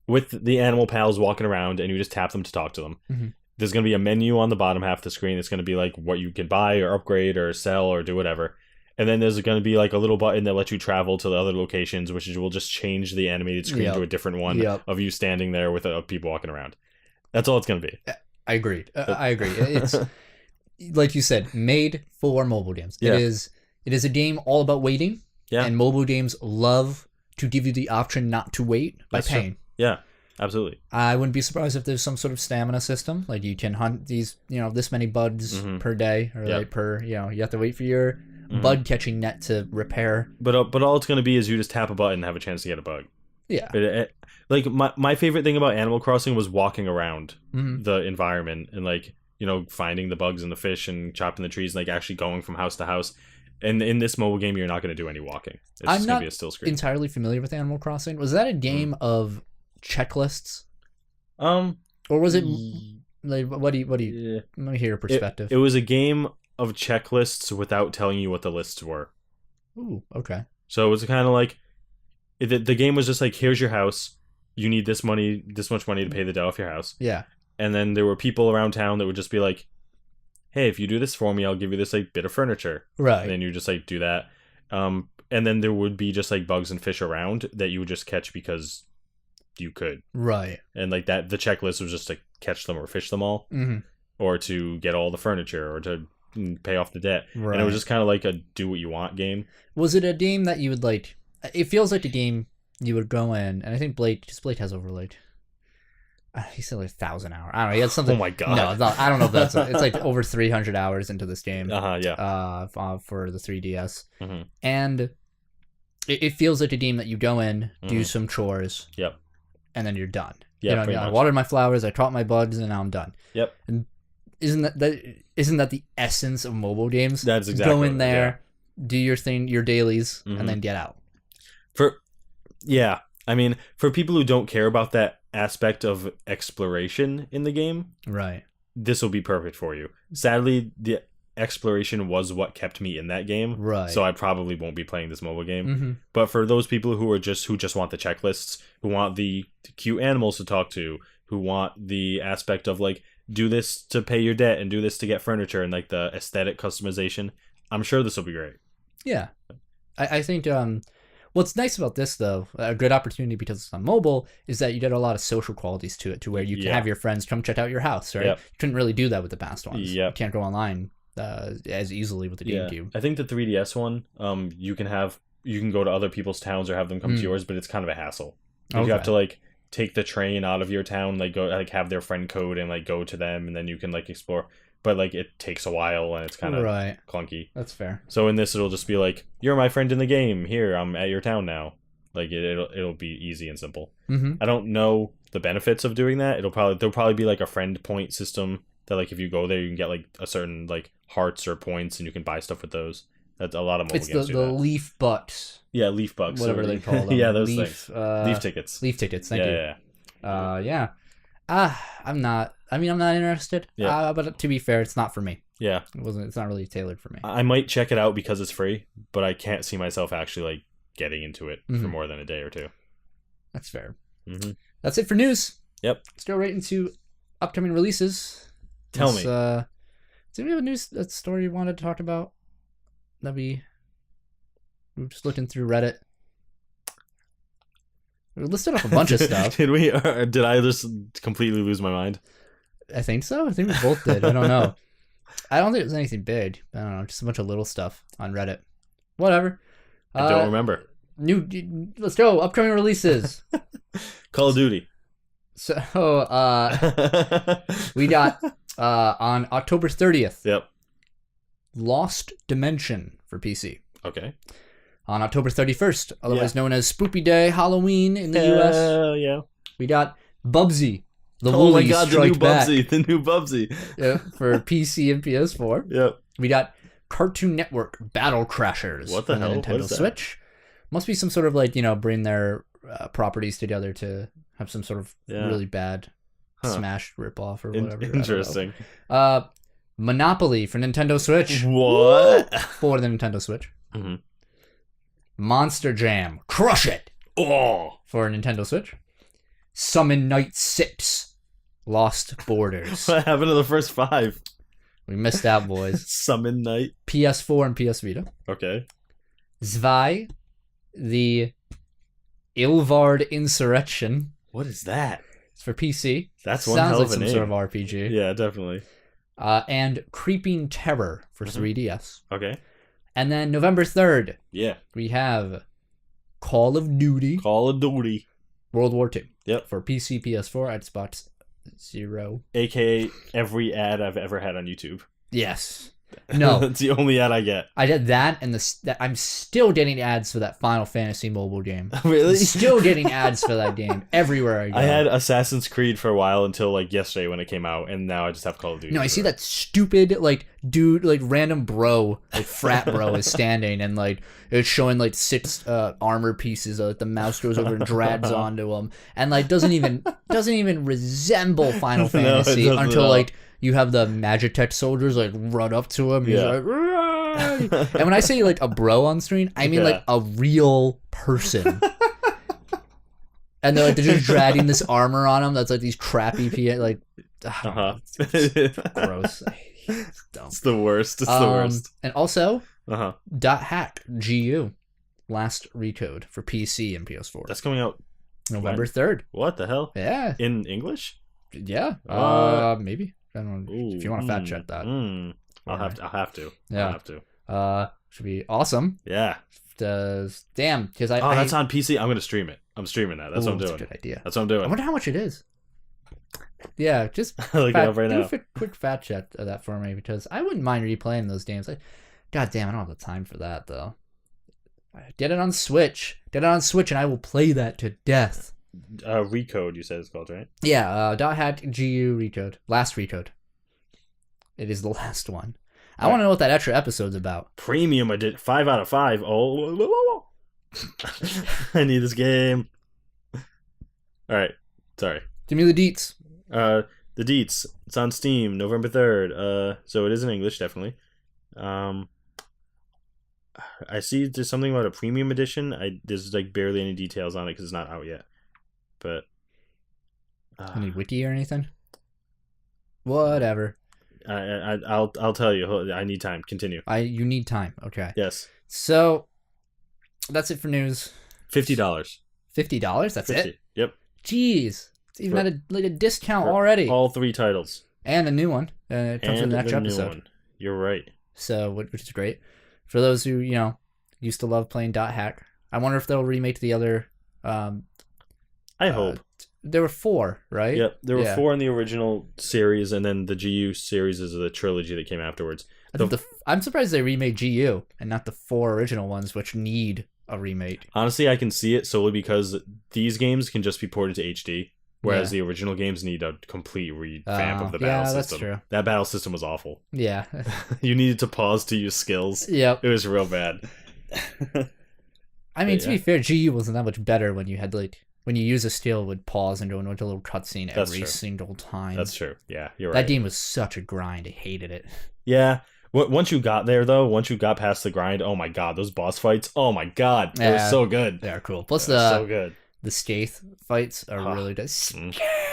With the animal pals walking around and you just tap them to talk to them. Mm-hmm. there's going to be a menu on the bottom half of the screen. It's going to be like what you can buy or upgrade or sell or do whatever. And then there's going to be like a little button that lets you travel to the other locations, which will just change the animated screen to a different one of you standing there with people walking around. That's all it's going to be. I agree. I agree. It's like you said, made for mobile games. Yeah. It is a game all about waiting. Yeah. And mobile games love to give you the option not to wait by paying. True. Yeah, absolutely. I wouldn't be surprised if there's some sort of stamina system. Like you can hunt these, this many bugs per day or like per, you have to wait for your bug catching net to repair. But all it's going to be is you just tap a button and have a chance to get a bug. Yeah. Like my favorite thing about Animal Crossing was walking around the environment and like, finding the bugs and the fish and chopping the trees and like actually going from house to house. And in this mobile game, you're not going to do any walking. It's just going to be a still screen. I'm not entirely familiar with Animal Crossing. Was that a game of checklists? Or was it like what do you let me hear your perspective. It was a game of checklists without telling you what the lists were. Ooh, okay. So it was kind of like the game was just like, here's your house. You need this much money to pay the debt off your house. Yeah. And then there were people around town that would just be like, hey, if you do this for me, I'll give you this like bit of furniture. Right. And then you just like do that. And then there would be just like bugs and fish around that you would just catch because you could. Right. And like that, the checklist was just to catch them or fish them all, or to get all the furniture or to pay off the debt. Right. And it was just kind of like a do what you want game. Was it a game that you would like? It feels like a game you would go in, and I think Blake has over like. He said like 1,000 hours. I don't know. He had something. Oh my god! No, it's not, I don't know if that's. It's like over 300 hours into this game. Yeah. For the 3DS, and it feels like a game that you go in, do some chores. Yep. And then you're done. Yeah. I watered my flowers, I caught my bugs, and now I'm done. Yep. And isn't that the essence of mobile games? That's exactly. Go in there, do your thing, your dailies, and then get out. I mean, for people who don't care about that aspect of exploration in the game, right, this will be perfect for you. Sadly, the exploration was what kept me in that game, right? So I probably won't be playing this mobile game. But for those people who just want the checklists, who want the cute animals to talk to, who want the aspect of like do this to pay your debt and do this to get furniture and like the aesthetic customization, I'm sure this will be great. Yeah, I think what's nice about this, though, a good opportunity because it's on mobile, is that you get a lot of social qualities to it, to where you can have your friends come check out your house, right? Yep. You couldn't really do that with the past ones. Yep. You can't go online as easily with the GameCube. I think the 3DS one, you can go to other people's towns or have them come to yours, but it's kind of a hassle. You have to like take the train out of your town, like go like have their friend code and like go to them, and then you can like explore. But like it takes a while and it's kind of clunky. That's fair. So in this, it'll just be like, you're my friend in the game. Here, I'm at your town now. Like it'll be easy and simple. I don't know the benefits of doing that. There'll probably be like a friend point system that like if you go there, you can get like a certain like hearts or points, and you can buy stuff with those. That's a lot of mobile games. It's the leaf bucks. Yeah, leaf bucks. Whatever they call them. Yeah, those things. Leaf tickets. Leaf tickets. Thank you. Yeah. I'm not interested. Yeah. But to be fair, it's not for me. Yeah. It's not really tailored for me. I might check it out because it's free, but I can't see myself actually like getting into it for more than a day or two. That's fair. That's it for news. Yep. Let's go right into upcoming releases. Tell me. Do we have a story you wanted to talk about? We're just looking through Reddit. We listed off a bunch of stuff. Did we? Or did I just completely lose my mind? I think so. I think we both did. I don't know. I don't think it was anything big. I don't know. Just a bunch of little stuff on Reddit. Whatever. I don't remember. Let's go. Upcoming releases. Call of Duty. So, we got on October 30th. Yep. Lost Dimension for PC. Okay. On October 31st, otherwise known as Spoopy Day, Halloween in the US. Yeah. We got Bubsy. The Woolies Strike Back. The new Bubsy. Yeah, for PC and PS4. Yep. We got Cartoon Network Battle Crashers. What the hell? Nintendo Switch. Must be some sort of like, bring their properties together to have some sort of really bad Smash ripoff or whatever. Interesting. Monopoly for Nintendo Switch. What? For the Nintendo Switch. Monster Jam Crush It! Oh! For Nintendo Switch. Summon Night 6 Lost Borders. What happened to the first 5? We missed out, boys. Summon Night. PS4 and PS Vita. Okay. Zwei, the Ilvard Insurrection. What is that? It's for PC. That's one Sounds hell like of a some name. sort of RPG. Yeah, definitely. And Creeping Terror for 3DS. Okay. And then November 3rd, Yeah. we have Call of Duty Call of Duty. World War II. Yep. For PC, PS4, Xbox Zero. AKA every ad I've ever had on YouTube. Yes. No. That's the only ad I get. I did that, and I'm still getting ads for that Final Fantasy mobile game. Really? Still getting ads for that game everywhere I go. I had Assassin's Creed for a while until like yesterday when it came out, and now I just have Call of Duty. No, I see that stupid like dude, like random bro, like frat bro is standing, and like it's showing like 6 armor pieces. Like the mouse goes over and drags onto them, and like doesn't even resemble Final Fantasy doesn't until at all. like you have the Magitech soldiers like run up to him. He's like, "Run!" And when I say like a bro on screen, I mean like a real person. And they're just dragging this armor on him. That's like these crappy like. It's gross. It's dumb. It's the worst. It's the worst. And also, .hack GU, last recode for PC and PS4. That's coming out November 3rd. What the hell? Yeah. In English? Yeah. Maybe. I don't know if you want to fact check that. I'll have to. Yeah. I'll have to. Should be awesome. Yeah. Damn, because that's on PC. I'm gonna stream it. I'm streaming that. That's what I'm doing. That's a good idea. That's what I'm doing. I wonder how much it is. Yeah, just Look it up right now. do a quick fact check of that for me, because I wouldn't mind replaying those games. God damn, I don't have the time for that though. I did it on Switch. And I will play that to death. Recode, you said it's called, right? Yeah, .hack GU recode. Last recode. It is the last one. I want to know what that extra episode's about. Premium, I did 5 out of 5. Oh, I need this game. All right, sorry. Give me the deets. The deets. It's on Steam, November 3rd. So it is in English, definitely. I see there's something about a premium edition. There's like barely any details on it because it's not out yet. But any wiki or anything? Whatever. I'll tell you. I need time. Continue. You need time. Okay. Yes. So that's it for news. $50. $50? That's it? Yep. Jeez. It's even at a discount already. All 3 titles. And a new one. It comes in the next episode. One. You're right. So, which is great. For those who, used to love playing .hack, I wonder if they'll remake the other... I hope. There were 4, right? Yep. There were 4 in the original series, and then the GU series is the trilogy that came afterwards. I'm surprised they remade GU and not the 4 original ones, which need a remake. Honestly, I can see it solely because these games can just be ported to HD, whereas the original games need a complete revamp of the battle system. That's true. That battle system was awful. Yeah. You needed to pause to use skills. Yep. It was real bad. I mean, to be fair, GU wasn't that much better when you had when you use a skill, it would pause and go into a little cutscene every single time. That's true. Yeah, you're right. That game was such a grind. I hated it. Yeah. Once you got there, though, once you got past the grind, oh my god, those boss fights, oh my god, they were so good. They are cool. Plus so good. The Skaith fights are really good.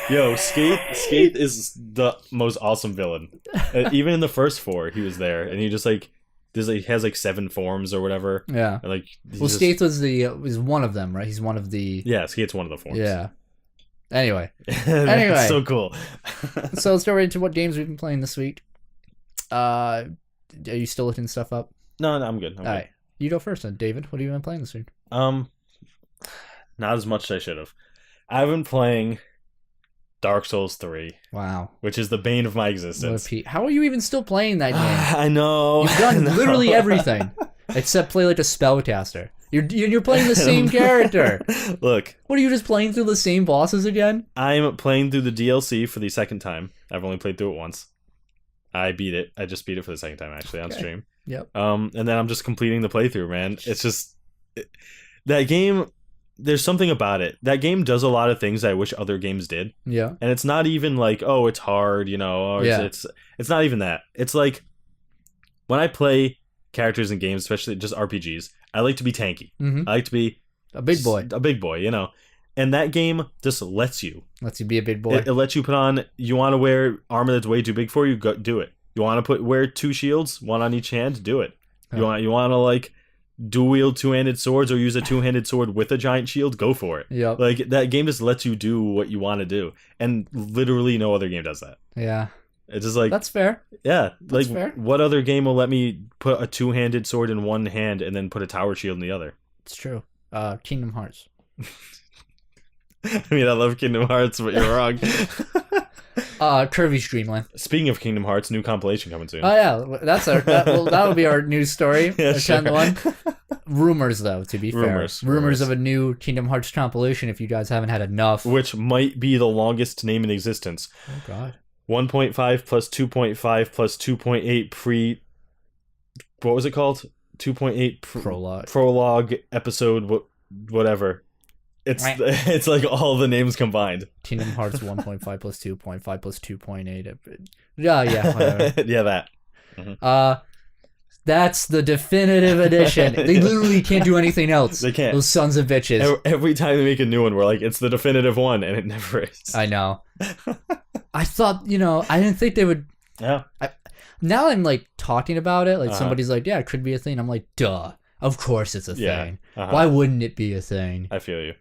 Yo, Skaith is the most awesome villain. Even in the first 4, he was there, and he just he has 7 forms or whatever. Yeah. And, Skaith was one of them, right? He's one of the. Yeah, Skaith's one of the forms. Yeah. Anyway. So cool. So let's go right into what games we've been playing this week. Are you still looking stuff up? No, I'm good. All right. You go first then, David. What have you been playing this week? Not as much as I should have. I've been playing Dark Souls 3. Wow. Which is the bane of my existence. How are you even still playing that game? I know. You've done literally everything except play like a spellcaster. You're playing the same character. Look. What, are you just playing through the same bosses again? I'm playing through the DLC for the second time. I've only played through it once. I beat it. I just beat it for the second time, actually, on stream. Yep. And then I'm just completing the playthrough, man. It's just... that game... There's something about it. That game does a lot of things I wish other games did. Yeah. And it's not even like, oh, it's hard, it's not even that. It's like when I play characters in games, especially just RPGs, I like to be tanky. Mm-hmm. I like to be a big boy. A big boy, And that game just lets you. Lets you be a big boy. It lets you put on, you want to wear armor that's way too big for you, go do it. You want to wear 2 shields, one on each hand, do it. You want to like dual wield 2-handed swords or use a 2-handed sword with a giant shield, go for it. Yep. Like that game just lets you do what you want to do. And literally no other game does that. Yeah. It's just like, that's fair. Yeah. That's like fair. What other game will let me put a 2-handed sword in one hand and then put a tower shield in the other? It's true. Kingdom Hearts. I mean, I love Kingdom Hearts, but you're wrong. Kirby's Dream Land. Speaking of Kingdom Hearts, new compilation coming soon. Oh yeah, that's that'll be our news story. Yeah, sure. One. Rumors, though, to be fair, rumors of a new Kingdom Hearts compilation. If you guys haven't had enough, which might be the longest name in existence. Oh God. 1.5 plus 2.5 plus 2.8 pre. What was it called? 2.8 prologue episode. Whatever. It's like all the names combined. Kingdom Hearts 1.5 plus 2.5 plus 2.8. Yeah, whatever. Yeah, that. Mm-hmm. That's the definitive edition. They literally can't do anything else. They can't. Those sons of bitches. Every time they make a new one, we're like, it's the definitive one, and it never is. I know. I thought, I didn't think they would. Yeah. Now I'm like talking about it. Like somebody's like, yeah, it could be a thing. I'm like, duh. Of course it's a thing. Why wouldn't it be a thing? I feel you.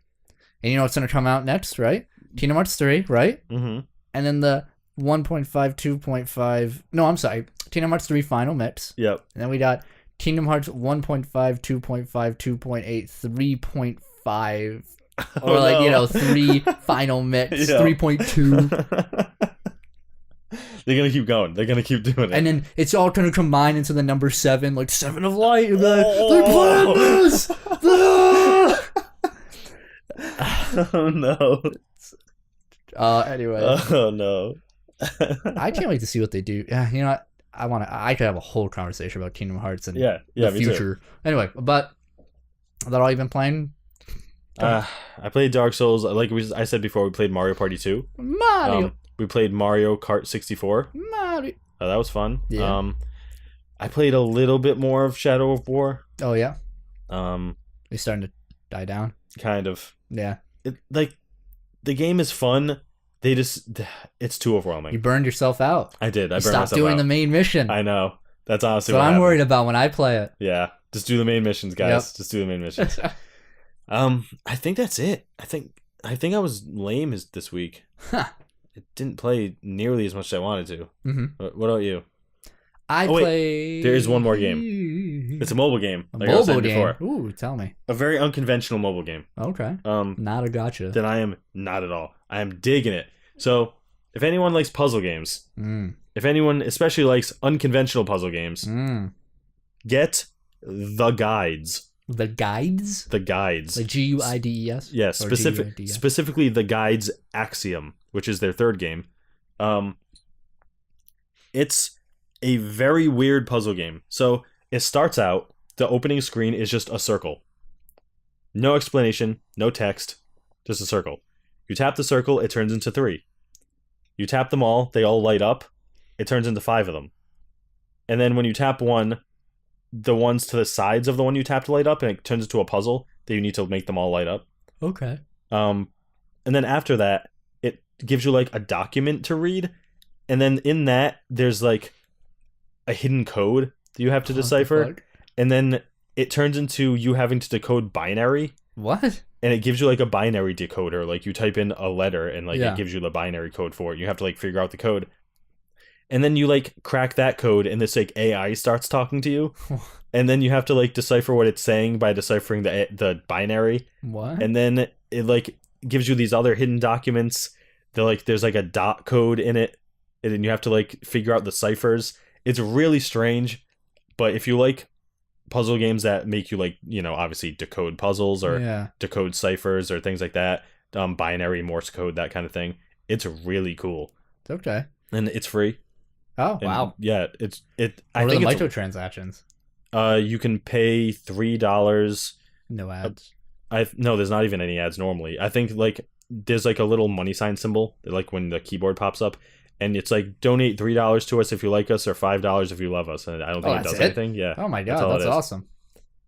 And you know what's going to come out next, right? Kingdom Hearts 3, right? Mm-hmm. And then the 1.5, 2.5... No, I'm sorry. Kingdom Hearts 3 Final Mix. Yep. And then we got Kingdom Hearts 1.5, 2.5, 2.8, 3.5... Or 3 Final Mix, yeah. 3.2... They're going to keep going. They're going to keep doing it. And then it's all going to combine into the number 7, like 7 of Light. And like, they planned this! Oh no. Anyway. Oh no. I can't wait to see what they do. Yeah, you know what? I could have a whole conversation about Kingdom Hearts and the future. Too. Anyway, but is that all you've been playing? I played Dark Souls. Like I said before, we played Mario Party 2. Mario. We played Mario Kart 64. Mario. That was fun. Yeah. I played a little bit more of Shadow of War. Oh yeah. It's starting to die down. Kind of. Yeah. The game is fun. It's too overwhelming. You burned yourself out. I did. I burned myself out. Stop doing the main mission. I know. That's honestly what I'm worried about when I play it. Yeah. Just do the main missions, guys. Yep. Just do the main missions. I think that's it. I think I was lame this week. Huh. I didn't play nearly as much as I wanted to. Mm-hmm. What about you? Wait, there is one more game. It's a mobile game. Like mobile I said game. Before. Ooh, tell me. A very unconventional mobile game. Okay. Not a gotcha. Then I am not at all. I am digging it. So, if anyone likes puzzle games, if anyone especially likes unconventional puzzle games, get The Guides. The Guides? The Guides. Like Guides? Yeah, specifically The Guides Axiom, which is their third game. It's a very weird puzzle game. So it starts out, the opening screen is just a circle. No explanation, no text, just a circle. You tap the circle, it turns into 3. You tap them all, they all light up, it turns into 5 of them. And then when you tap one, the ones to the sides of the one you tapped light up, and it turns into a puzzle that you need to make them all light up. Okay. And then after that, it gives you like a document to read, and then in that, there's like a hidden code that you have to decipher, and then it turns into you having to decode binary. What? And it gives you like a binary decoder. Like you type in a letter, and like it gives you the binary code for it. You have to like figure out the code, and then you like crack that code, and this like AI starts talking to you, and then you have to like decipher what it's saying by deciphering the binary. What? And then it like gives you these other hidden documents. That like there's like a dot code in it, and then you have to like figure out the ciphers. It's really strange, but if you like puzzle games that make you like, obviously decode puzzles or decode ciphers or things like that, binary Morse code, that kind of thing, it's really cool. Okay. And it's free. Oh, wow. Yeah, I think it's microtransactions. You can pay $3. No ads. No, there's not even any ads normally. I think like there's like a little money sign symbol, like when the keyboard pops up. And it's like, donate $3 to us if you like us, or $5 if you love us. And I don't think it does anything. Yeah. Oh my God, that's awesome.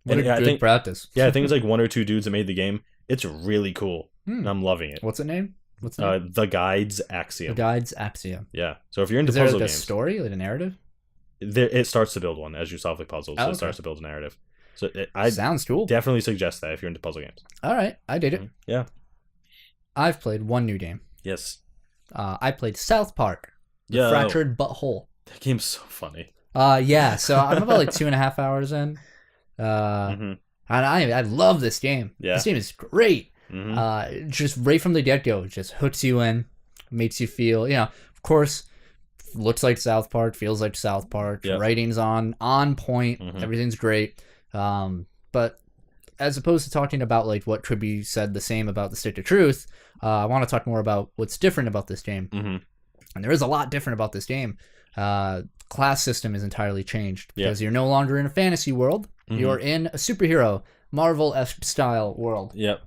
What a good practice. Yeah, I think it's like 1 or 2 dudes that made the game. It's really cool. and I'm loving it. What's the name? The Guide's Axiom. The Guide's Axiom. Yeah. So if you're into puzzle games, is there games, a story, like a narrative? It starts to build one as you solve the puzzles. So okay. It starts to build a narrative. So I sounds cool. Definitely suggest that if you're into puzzle games. All right, I did it. Yeah. I've played one new game. Yes. I played South Park. The Fractured Butthole. That game's so funny. Yeah. So I'm about like 2.5 hours in. And I love this game. Yeah. This game is great. Just right from the get-go, it just hooks you in, makes you feel, of course, looks like South Park, feels like South Park, writing's on point, everything's great. But as opposed to talking about like what could be said the same about the Stick to Truth, I want to talk more about what's different about this game. And there is a lot different about this game. Class system is entirely changed because you're no longer in a fantasy world. You're in a superhero, Marvel-esque style world. Yep.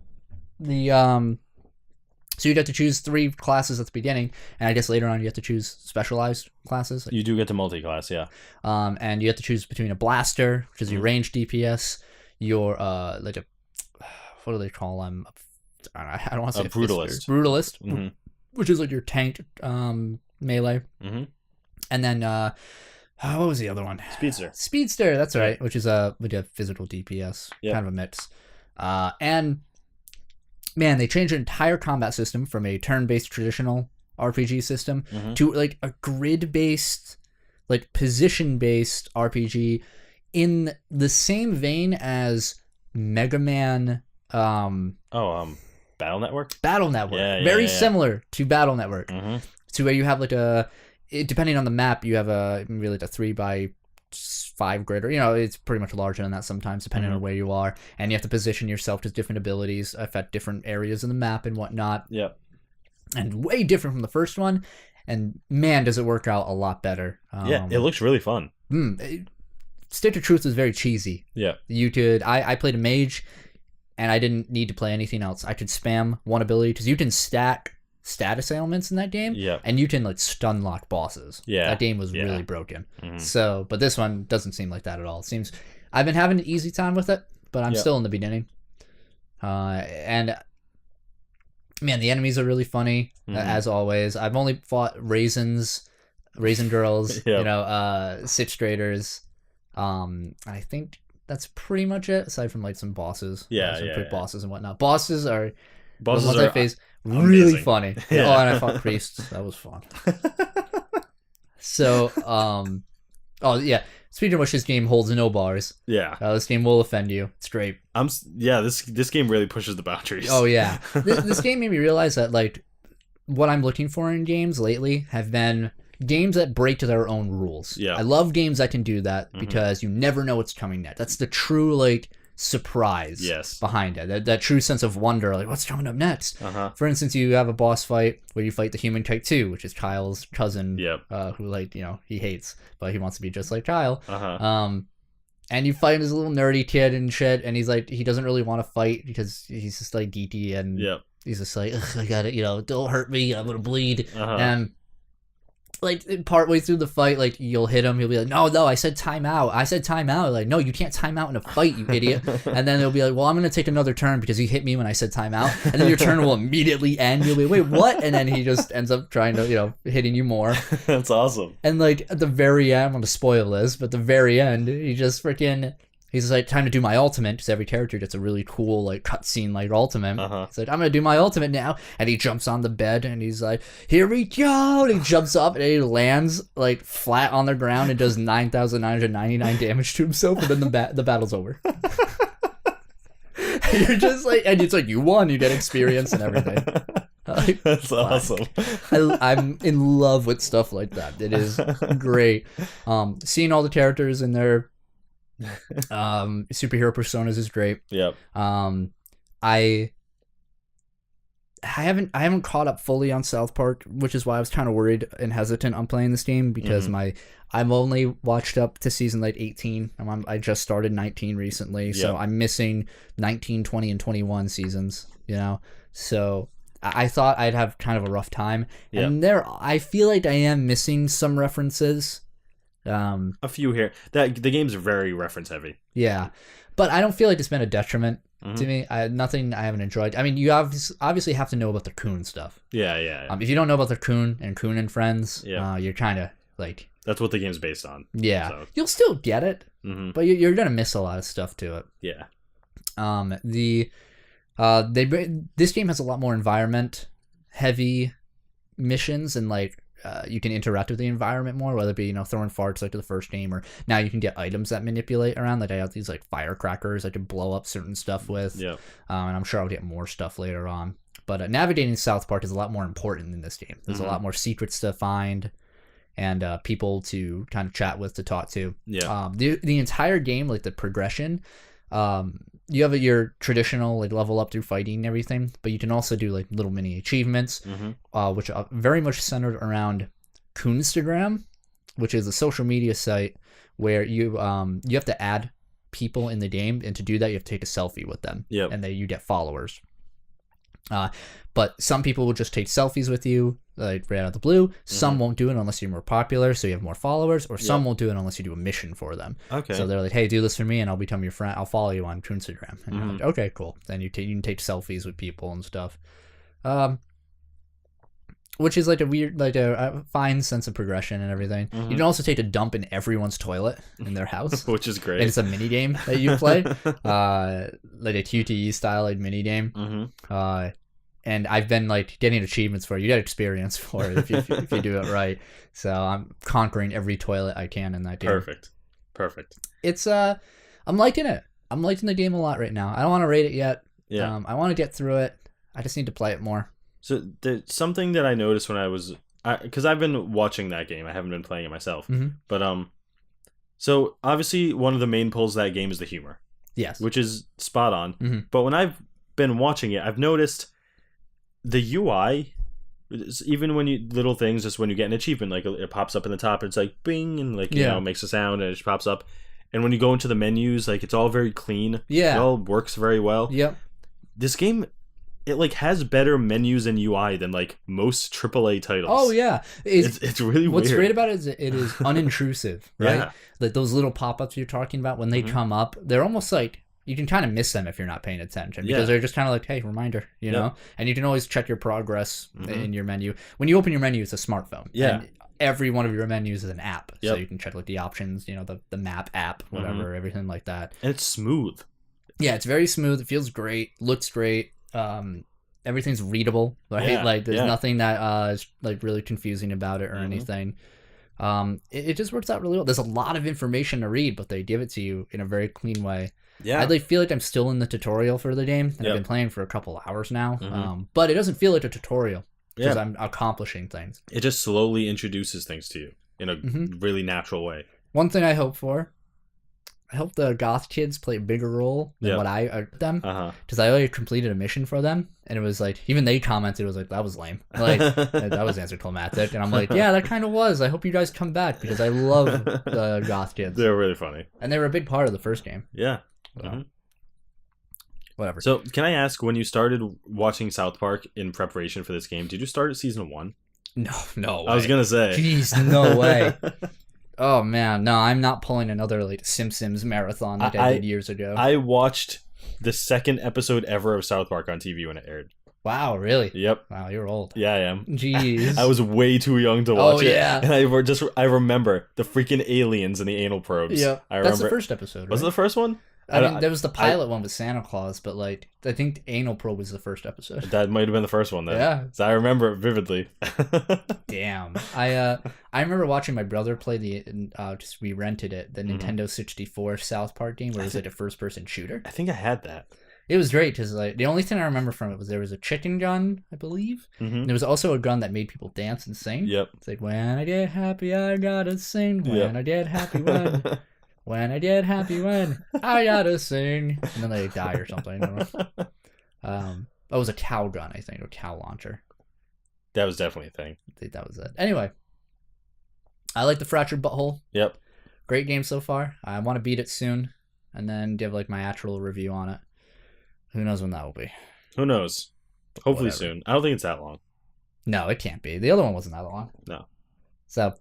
So you'd have to choose 3 classes at the beginning, and I guess later on you have to choose specialized classes. You do get to multi-class, yeah. And you have to choose between a blaster, which is your range DPS, your like a what do they call them? I don't want to say a brutalist. Brutalist, which is like your tank melee. And then what was the other one? Speedster, that's right, which is like a physical DPS, kind of a mix. And man, they changed the entire combat system from a turn-based traditional RPG system to like a grid-based, like position-based RPG in the same vein as Mega Man. Battle Network. Battle Network, very similar to Battle Network. To where you have like depending on the map, you have really like a 3x5 grid, or it's pretty much larger than that sometimes, depending on where you are, and you have to position yourself to different abilities affect different areas of the map and whatnot. And way different from the first one, and man, does it work out a lot better. It looks really fun. Stick to Truth is very cheesy. You could I played a mage, and I didn't need to play anything else. I could spam one ability because you can stack status ailments in that game, and you can like stun lock bosses. That game was really broken. So, but this one doesn't seem like that at all. It seems I've been having an easy time with it, but I'm still in the beginning. And man, the enemies are really funny as always. I've only fought raisin girls, sixth graders. I think that's pretty much it, aside from like some bosses, some quick bosses and whatnot. Bosses are I face. Really funny. And I fought priests. That was fun. So, speaking of which, this game holds no bars. This game will offend you. It's great. This game really pushes the boundaries. Oh yeah. This game made me realize that like what I'm looking for in games lately have been games that break to their own rules. I love games that can do that because you never know what's coming next. That's the true like surprise behind it, that true sense of wonder, like what's coming up next. For instance, you have a boss fight where you fight the human type 2, which is Kyle's cousin, who like he hates, but he wants to be just like Kyle. And you fight this little nerdy kid and shit, and he's like, he doesn't really want to fight because he's just like geeky, and he's just like, I gotta, don't hurt me, I'm gonna bleed. And like partway through the fight, like you'll hit him, he'll be like, no, I said time out. Like, no, you can't time out in a fight, you idiot. And then he'll be like, well, I'm gonna take another turn because you hit me when I said time out. And then your turn will immediately end. You'll be, wait, what? And then he just ends up trying to, hitting you more. That's awesome. And like at the very end, I'm gonna spoil this, but at the very end, he just he's like, time to do my ultimate, because every character gets a really cool like cutscene like ultimate. He's like, I'm gonna do my ultimate now, and he jumps on the bed and he's like, here we go, and he jumps up and he lands like flat on the ground and does 9,999 damage to himself, and then the battle's over. You're just like, and it's like, you won, you get experience and everything. Like, that's awesome. I'm in love with stuff like that. It is great. Seeing all the characters in their superhero personas is great. I haven't caught up fully on South Park, which is why I was kind of worried and hesitant on playing this game, because I've only watched up to season like 18. I just started 19 recently, so I'm missing 19, 20, and 21 seasons. So I thought I'd have kind of a rough time, and I feel like I am missing some references. A few here. The game's very reference heavy. But I don't feel like it's been a detriment. to me. Nothing I haven't enjoyed. I mean, you obviously have to know about the Coon stuff. Yeah. If you don't know about the Coon and Friends, you're kind of like... That's what the game's based on. Yeah. So. You'll still get it, but you're going to miss a lot of stuff to it. Yeah. This game has a lot more environment-heavy missions, and like you can interact with the environment more, whether it be throwing farts like to the first game, or now you can get items that manipulate around. Like I have these like firecrackers I can blow up certain stuff with. Yeah. And I'm sure I'll get more stuff later on. But navigating South Park is a lot more important in this game. There's a lot more secrets to find, and people to kind of chat with, to talk to. Yeah. The entire game, like the progression, you have your traditional like level up through fighting and everything, but you can also do like little mini achievements, which are very much centered around Coonstagram, which is a social media site where you have to add people in the game, and to do that you have to take a selfie with them, and you get followers. But some people will just take selfies with you, like right out of the blue. Some won't do it unless you're more popular, so you have more followers, or some won't do it unless you do a mission for them. Okay. So they're like, hey, do this for me and I'll become your friend. I'll follow you on Instagram. And you're like, okay, cool. Then you can take selfies with people and stuff. Which is like a weird, like a fine sense of progression and everything. You can also take a dump in everyone's toilet in their house. Which is great. And it's a mini game that you play. Like a QTE style like mini game. And I've been like getting achievements for it. You get experience for it if you do it right. So I'm conquering every toilet I can in that game. Perfect. It's I'm liking it. I'm liking the game a lot right now. I don't want to rate it yet. Yeah. I want to get through it. I just need to play it more. So there's something that I noticed when because I've been watching that game. I haven't been playing it myself. But so obviously one of the main pulls of that game is the humor. Yes. Which is spot on. But when I've been watching it, I've noticed the UI, even when little things, just when you get an achievement, like it pops up in the top, and it's like bing, and like you know, makes a sound, and it just pops up. And when you go into the menus, like it's all very clean. Yeah, it all works very well. Yep. This game, it like has better menus and UI than like most AAA titles. Oh yeah, it's really weird. What's great about it is it is unintrusive, right? Yeah. Like those little pop-ups you're talking about, when they come up, they're almost like, you can kind of miss them if you're not paying attention, because they're just kind of like, hey, reminder, you know? And you can always check your progress in your menu. When you open your menu, it's a smartphone. Yeah. And every one of your menus is an app. So you can check like the options, the map app, whatever, everything like that. And it's smooth. Yeah, it's very smooth. It feels great. Looks great. Everything's readable, right? Yeah. Like there's nothing that is like really confusing about it or anything. It just works out really well. There's a lot of information to read, but they give it to you in a very clean way. Yeah, I feel like I'm still in the tutorial for the game, and I've been playing for a couple hours now. But it doesn't feel like a tutorial because I'm accomplishing things. It just slowly introduces things to you in a really natural way. One thing I hope the goth kids play a bigger role than what I them, because I already completed a mission for them, and it was like, even they commented, it was like, that was lame, like that was anticlimactic, and I'm like, yeah, that kind of was. I hope you guys come back, because I love the goth kids. They're really funny, and they were a big part of the first game. Yeah. Whatever. So, can I ask, when you started watching South Park in preparation for this game, did you start at season 1? No way. I was gonna say. Jeez, no way. Oh man, no, I'm not pulling another like Simpsons marathon like I did years ago. I watched the second episode ever of South Park on TV when it aired. Wow, really? Yep. Wow, you're old. Yeah, I am. Jeez. I was way too young to watch it. Yeah. And I remember the freaking aliens and the anal probes. Yeah. That's the first episode, right? Was it the first one? I mean, there was the pilot one with Santa Claus, but like, I think the anal probe was the first episode. That might have been the first one then. Yeah. So I remember it vividly. Damn. I remember watching my brother play we rented it, the Nintendo 64 South Park game, where it was like a first-person shooter. I think I had that. It was great, because like, the only thing I remember from it was there was a chicken gun, I believe. And there was also a gun that made people dance and sing. Yep. It's like, when I get happy, I gotta sing. When I get happy, when... When I get happy, when I gotta sing, and then they die or something. I don't know. It was a cow gun, I think, or cow launcher. That was definitely a thing. I think that was it. Anyway, I like the Fractured Butthole. Yep. Great game so far. I want to beat it soon, and then give like my actual review on it. Who knows when that will be? Who knows? Hopefully soon. I don't think it's that long. No, it can't be. The other one wasn't that long. No. So.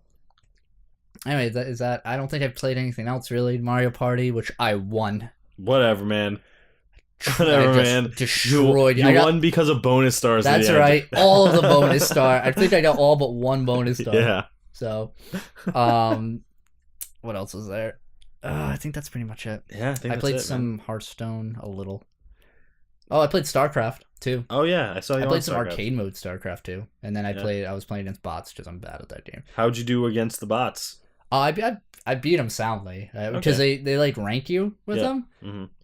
Anyway, is that I don't think I've played anything else really. Mario Party, which I won. Whatever, man. Whatever, man. Destroyed you. You won because of bonus stars. That's right. All of the bonus star. I think I got all but one bonus star. Yeah. So, what else was there? I think that's pretty much it. Yeah, I played some Hearthstone a little. Oh, I played StarCraft too. Oh yeah, I saw you. I played some StarCraft. arcade mode StarCraft too, and then I was playing against bots because I'm bad at that game. How'd you do against the bots? I beat them soundly because they like rank you with them,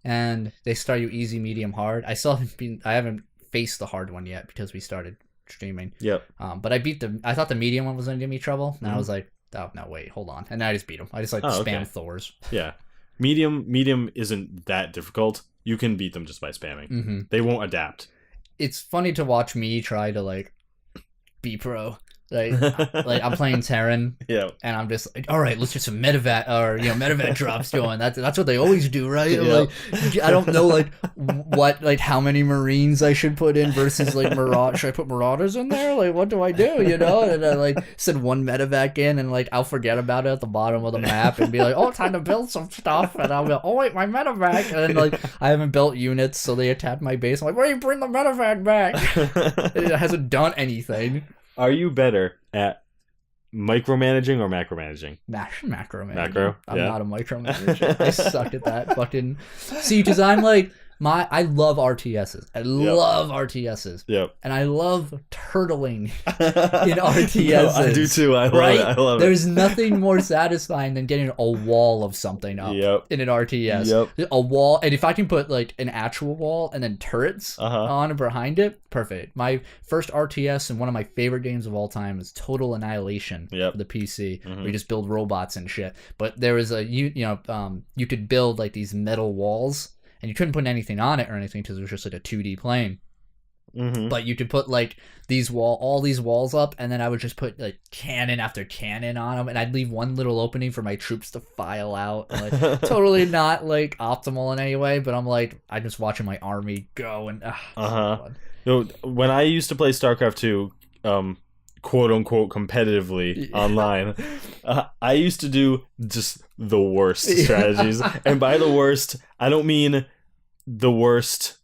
and they start you easy, medium, hard. I haven't faced the hard one yet because we started streaming. Yep. But I beat I thought the medium one was gonna give me trouble, and I was like, oh no, wait, hold on, and then I just beat him. I just spam Thors. Yeah, medium isn't that difficult. You can beat them just by spamming. They won't adapt. It's funny to watch me try to be pro. Like I'm playing Terran, yeah, and I'm just like, all right, let's get some medevac or medevac drops going. That's what they always do, right? Yeah. Like, I don't know how many Marines I should put in versus Marauder. Should I put Marauders in there? Like, what do I do? And I send one medevac in, and I'll forget about it at the bottom of the map and be like, oh, time to build some stuff, and I'll go, oh wait, my medevac, and then I haven't built units, so they attack my base. I'm like, why do you bring the medevac back? It hasn't done anything. Are you better at micromanaging or macromanaging? Macromanaging. Macro? I'm not a micromanager. I suck at that fucking... See, because I'm I love RTSs. I love RTSs. Yep. And I love turtling in RTSs. No, I do too. I love it. There's nothing more satisfying than getting a wall of something up in an RTS. Yep. A wall, and if I can put an actual wall and then turrets on and behind it, perfect. My first RTS and one of my favorite games of all time is Total Annihilation for the PC. Where you just build robots and shit. But there was you could build these metal walls. And you couldn't put anything on it or anything because it was just a 2D plane. But you could put all these walls up, and then I would just put cannon after cannon on them, and I'd leave one little opening for my troops to file out. And, totally not optimal in any way, but I'm just watching my army go and when I used to play StarCraft 2, quote unquote competitively online, I used to do just the worst strategies. And by the worst, I don't mean the worst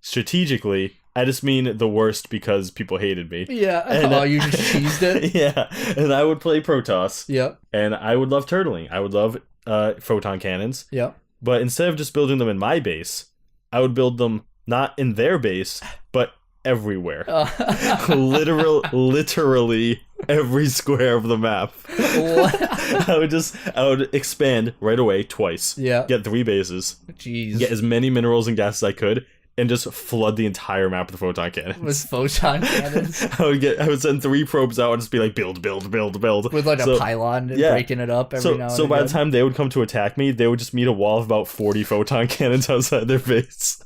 strategically. I just mean the worst because people hated me. Yeah. And, you just cheesed it. Yeah. And I would play Protoss. Yep. And I would love turtling. I would love photon cannons. Yep. But instead of just building them in my base, I would build them not in their base, but everywhere. Literally every square of the map. I would expand right away twice. Yeah. Get 3 bases. Jeez. Get as many minerals and gas as I could, and just flood the entire map with photon cannons. With photon cannons. I would send 3 probes out and just be like, build. With a pylon and breaking it up every now and again. So by the time they would come to attack me, they would just meet a wall of about 40 photon cannons outside their base.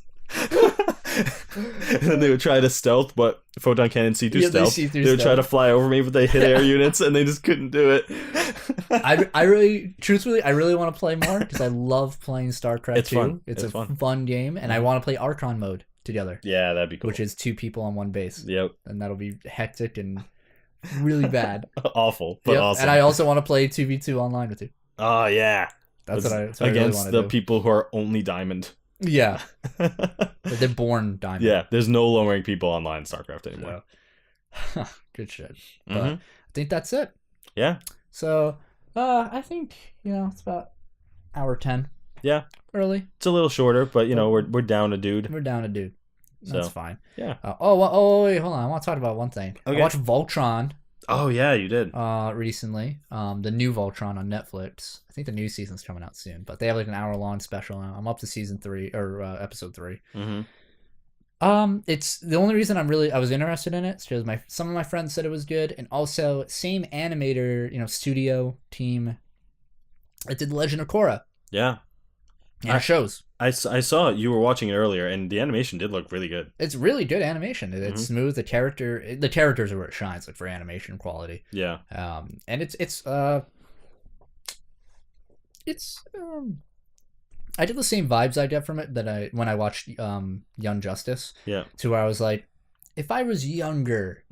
And then they would try to stealth, but photon cannons see through stealth. They would try to fly over me, but they hit air units, and they just couldn't do it. I really want to play more because I love playing StarCraft 2. It's fun. It's a fun game, and I want to play Archon mode together. Yeah, that'd be cool. Which is 2 people on one base. Yep. And that'll be hectic and really bad. Awful, but awesome. And I also want to play 2v2 online with you. Oh, yeah. That's what I against really want to the do. people who are only diamond. Yeah. They're born diamond. Yeah, there's no low rank people online in StarCraft anymore. So. Good shit. But I think that's it. Yeah. So, I think, it's about hour 10. Yeah. Early. It's a little shorter, but, we're down a dude. We're down a dude. That's fine. Yeah. Wait, hold on. I want to talk about one thing. Okay. I watched Voltron. Oh, yeah, you did. Recently. The new Voltron on Netflix. I think the new season's coming out soon, but they have an hour-long special now. I'm up to season 3 or episode 3. It's the only reason I was interested in it is because some of my friends said it was good, and also same animator, studio team that did The Legend of Korra. Yeah. And it shows. I saw you were watching it earlier, and the animation did look really good. It's really good animation. It's smooth. The characters are where it shines, for animation quality. Yeah. And I did the same vibes I get from it that when I watched Young Justice. Yeah. To where I was like, if I was younger,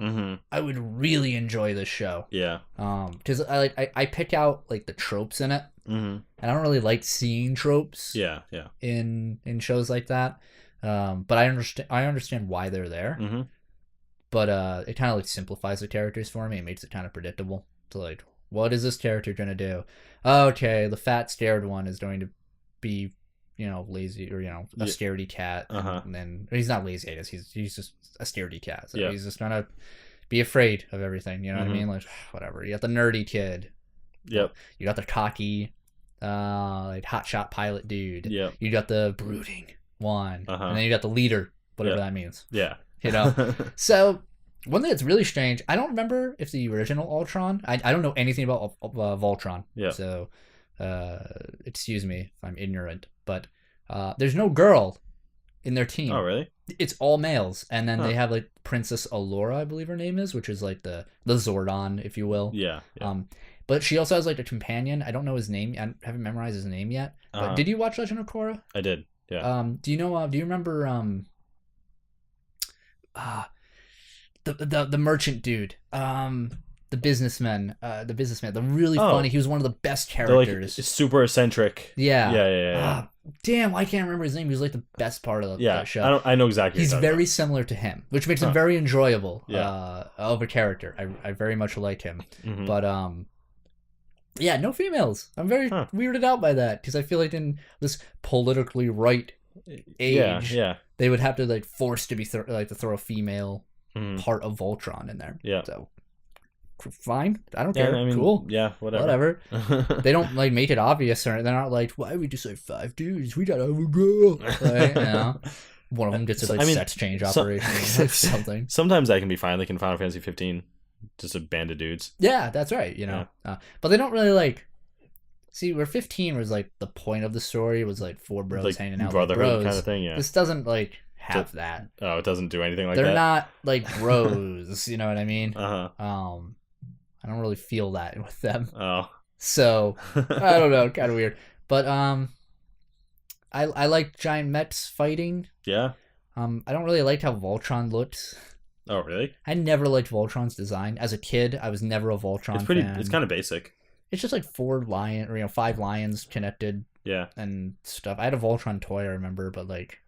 I would really enjoy this show. Yeah. Because I pick out the tropes in it. Mm-hmm. And I don't really like seeing tropes. Yeah. In shows like that, but I understand why they're there. Mm-hmm. But it kind of like simplifies the characters for me. It makes it kind of predictable. So like, what is this character gonna do? Okay, the fat scared one is going to be, lazy, or a scaredy cat. And then he's not lazy, I guess. He's just a scaredy cat. So he's just gonna be afraid of everything. You know what I mean? Like, whatever. You got the nerdy kid. Yep. You got the cocky, like hotshot pilot dude. Yep. You got the brooding one, and then you got the leader, whatever that means. Yeah. So one thing that's really strange, I don't remember if the original Ultron, I don't know anything about Voltron. Yeah. So excuse me if I'm ignorant, but there's no girl in their team. Oh, really? It's all males, and then they have like Princess Allura, I believe her name is, which is like the Zordon, if you will. Yeah. But she also has like a companion. I don't know his name. I haven't memorized his name yet. But did you watch Legend of Korra? I did. Yeah. Do you remember the merchant dude, the businessman, the really funny. He was one of the best characters. Like, super eccentric. Yeah. Damn, I can't remember his name. He was like the best part of the show. I know exactly. He's very similar to him, which makes him very enjoyable. Yeah. Of a character. I very much like him. Mm-hmm. But yeah, no females. I'm very weirded out by that, because I feel like in this politically right age, they would have to like force to be to throw a female part of Voltron in there. Yeah. So fine, I don't care. I mean, cool. Yeah, whatever. They don't like make it obvious, or they're not like, why we just like 5 dudes? We gotta have a girl. Like, one of them gets a sex change operation or something. Sometimes that can be fine. Like in Final Fantasy 15. Just a band of dudes. Yeah, that's right. But they don't really like. See, where 15 was like the point of the story was like 4 bros like hanging out, brotherhood like bros. Kind of thing. Yeah. This doesn't like have that. Oh, it doesn't do anything like that. They're not like bros. You know what I mean? I don't really feel that with them. Oh. So I don't know, kind of weird. But I like giant mechs fighting. Yeah. I don't really like how Voltron looks. Oh, really? I never liked Voltron's design. As a kid, I was never a Voltron fan. It's kind of basic. It's just like 5 lions connected. Yeah. And stuff. I had a Voltron toy, I remember, but like,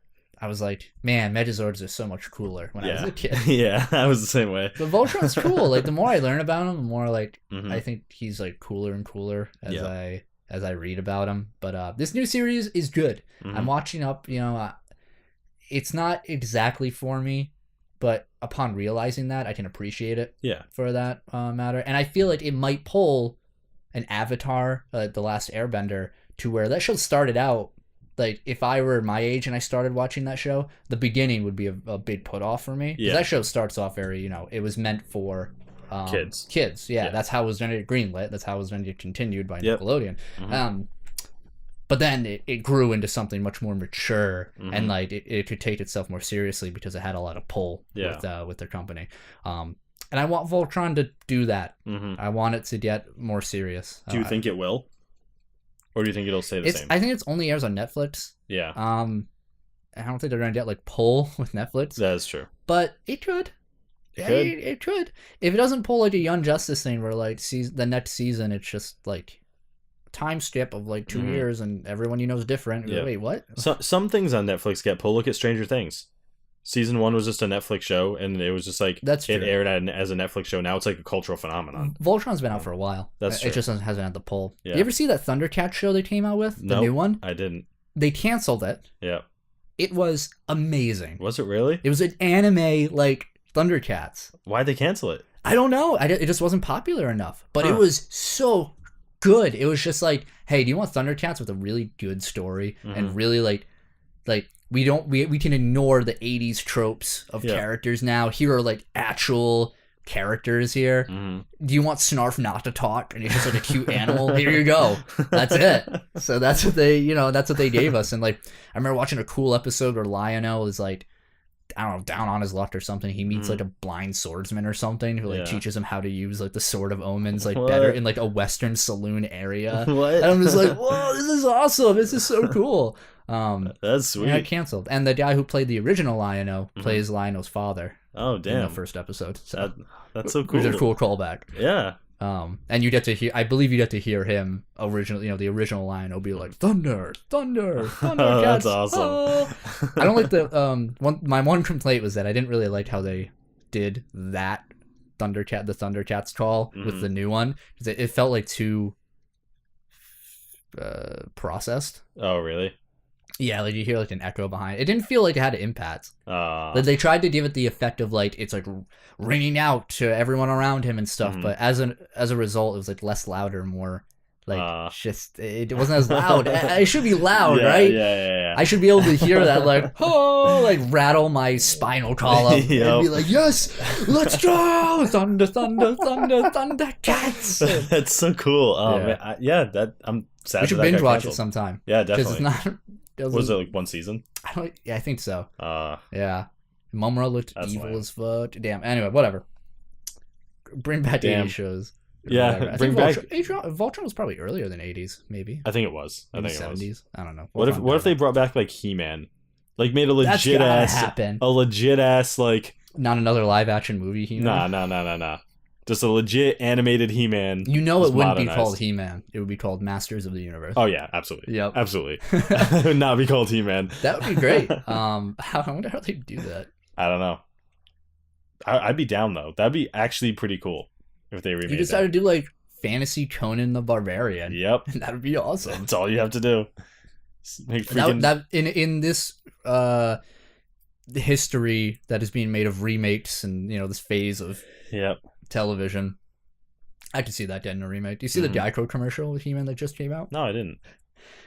I was like, man, Megazords are so much cooler when I was a kid. Yeah, I was the same way. But Voltron's cool. Like, the more I learn about him, the more like I think he's like cooler and cooler as I read about him. But this new series is good. I'm watching up. It's not exactly for me, but upon realizing that, I can appreciate it. Yeah. For that matter, and I feel like it might pull an Avatar, The Last Airbender, to where that show started out. Like, if I were my age and I started watching that show, the beginning would be a big put off for me. Yeah. That show starts off very, it was meant for kids. Yeah, that's how it was going to get greenlit. That's how it was going to get continued by Nickelodeon. But then it grew into something much more mature, and like it could take itself more seriously because it had a lot of pull with their company. And I want Voltron to do that. I want it to get more serious. Do you think it will? Or do you think it'll stay the same? I think it's only airs on Netflix. Yeah. I don't think they're going to get like pull with Netflix. That is true. But it could. It could. If it doesn't pull like a Young Justice thing where like the next season it's just like time skip of like 2 years and everyone you know is different. Yeah. Wait, what? Some things on Netflix get pull. Look at Stranger Things. Season 1 was just a Netflix show, and it was just like it aired as a Netflix show. Now it's like a cultural phenomenon. Voltron's been out for a while. That's true. It just hasn't had the pull. Yeah. You ever see that Thundercats show they came out with? The new one? I didn't. They canceled it. Yeah. It was amazing. Was it really? It was an anime like Thundercats. Why'd they cancel it? I don't know. It just wasn't popular enough. But it was so good. It was just like, hey, do you want Thundercats with a really good story and really like we can ignore the 80s tropes of characters now. Here are like actual characters here. Do you want Snarf not to talk and he's just like a cute animal? Here you go. That's it. So that's what they gave us. And like I remember watching a cool episode where Lionel is like, I don't know, down on his luck or something. He meets like a blind swordsman or something who like teaches him how to use like the Sword of Omens like better in like a Western saloon area. What? And I'm just like, whoa, this is awesome. This is so cool. That's sweet. Yeah, canceled. And the guy who played the original Lionel plays Lionel's father. Oh, damn. In the first episode. So that's so cool. Which is a cool callback. Yeah. And you get to hear, I believe you get to hear him originally, the original line will be like, thunder, thunder, thunder. That's awesome. Oh. I don't like my one complaint was that I didn't really like how they did the Thundercats call with the new one. It felt like too processed. Oh, really? Yeah, like you hear like an echo behind it. It didn't feel like it had an impact. Like they tried to give it the effect of like it's like ringing out to everyone around him and stuff, but as a result, it was like less louder, more like just it wasn't as loud. It should be loud, right? Yeah. I should be able to hear that like like rattle my spinal column and be like, yes, let's go, thunder, thunder, thunder, thunder, cats. That's so cool. Man, I'm sad. We should binge watch it sometime. Yeah, definitely. It's not. Was it like one season? I think so. Yeah. Mumra looked evil as fuck. Damn. Anyway, whatever. Bring back 80s shows. Yeah, bring back. Voltron was probably earlier than 80s, maybe. I think it was. I think 70s. It was. I don't know. What if they brought back like He-Man, like made a legit ass like not another live action movie He-Man. Nah. Just a legit animated He-Man. It wouldn't be called He-Man. It would be called Masters of the Universe. Oh yeah, absolutely. Yep. Absolutely. It would not be called He-Man. That would be great. I wonder how they do that. I don't know. I'd be down though. That'd be actually pretty cool if they remade. You just had to do like Fantasy Conan the Barbarian. Yep. That would be awesome. That's all you have to do. Make freaking... that in this history that is being made of remakes and this phase of television, I could see that getting a remake. Do you see the Diacro commercial with He-Man that just came out? No, I didn't.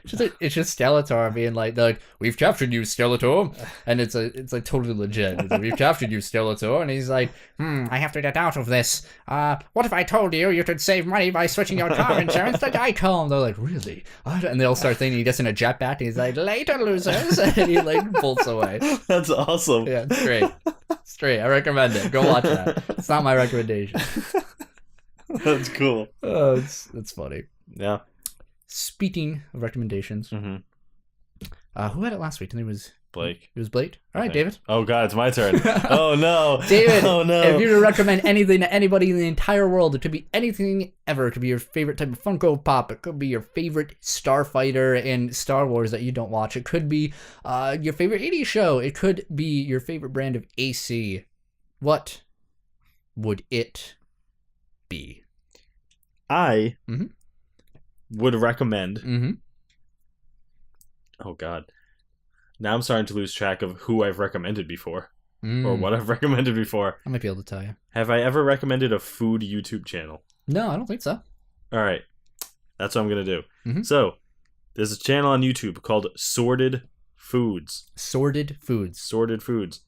It's just Skeletor being like, we've captured you, Skeletor, and it's like totally legit. It's like, we've captured you, Skeletor, and he's like, I have to get out of this. What if I told you could save money by switching your car insurance to Geico? And they're like, really? And they'll start thinking he gets in a jetpack, and he's like, later, losers, and he like bolts away. That's awesome. Yeah, it's great. It's great. I recommend it. Go watch that. It's not my recommendation. That's cool. Oh, it's funny. Yeah. Speaking of recommendations, who had it last week? I think it was Blake. It was Blake. All right, David. Oh God, it's my turn. Oh no, David. Oh no. If you were to recommend anything to anybody in the entire world, it could be anything ever. It could be your favorite type of Funko Pop. It could be your favorite Starfighter in Star Wars that you don't watch. It could be your favorite 80s show. It could be your favorite brand of AC. What would it be? I would recommend. Oh God. Now I'm starting to lose track of who I've recommended before or what I've recommended before. I might be able to tell you. Have I ever recommended a food YouTube channel? No, I don't think so. All right. That's what I'm going to do. So there's a channel on YouTube called Sorted Foods. Sorted Foods. Sorted Foods.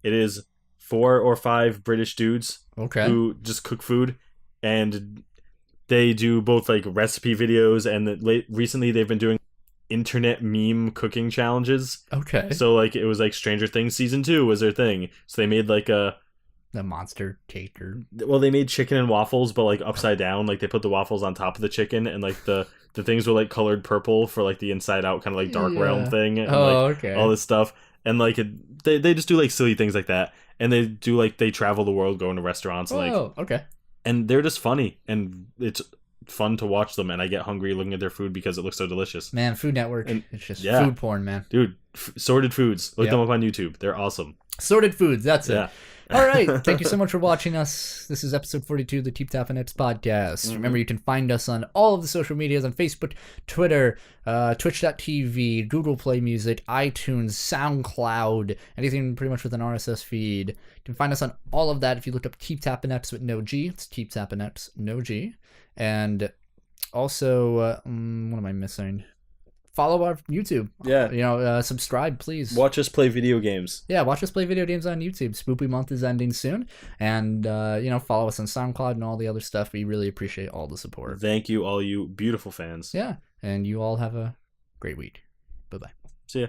It is 4 or 5 British dudes who just cook food, and they do both like recipe videos, and recently they've been doing internet meme cooking challenges. Okay. So like it was like Stranger Things season 2 was their thing. So they made like the monster cake they made chicken and waffles, but like upside down. Like they put the waffles on top of the chicken, and like the things were like colored purple for like the inside out kind of like dark realm thing, and all this stuff. And like they just do like silly things like that, and they do like they travel the world, going to restaurants, and they're just funny, and it's fun to watch them, and I get hungry looking at their food because it looks so delicious. Man, Food Network, it's just food porn, man. Dude, Sorted Foods, look them up on YouTube. They're awesome. Sorted Foods, that's it. All right, thank you so much for watching us. This is episode 42 of the Keep Tappin X podcast. Remember, you can find us on all of the social medias, on Facebook, Twitter, Twitch.tv, Google Play Music, iTunes, SoundCloud, anything pretty much with an RSS feed. You can find us on all of that if you look up Keep Tappin X with no G. It's Keep Tappin X, no G. And also, what am I missing? Follow our YouTube. Yeah. Subscribe, please. Watch us play video games. Yeah, watch us play video games on YouTube. Spoopy month is ending soon. And, follow us on SoundCloud and all the other stuff. We really appreciate all the support. Thank you, all you beautiful fans. Yeah. And you all have a great week. Bye-bye. See ya.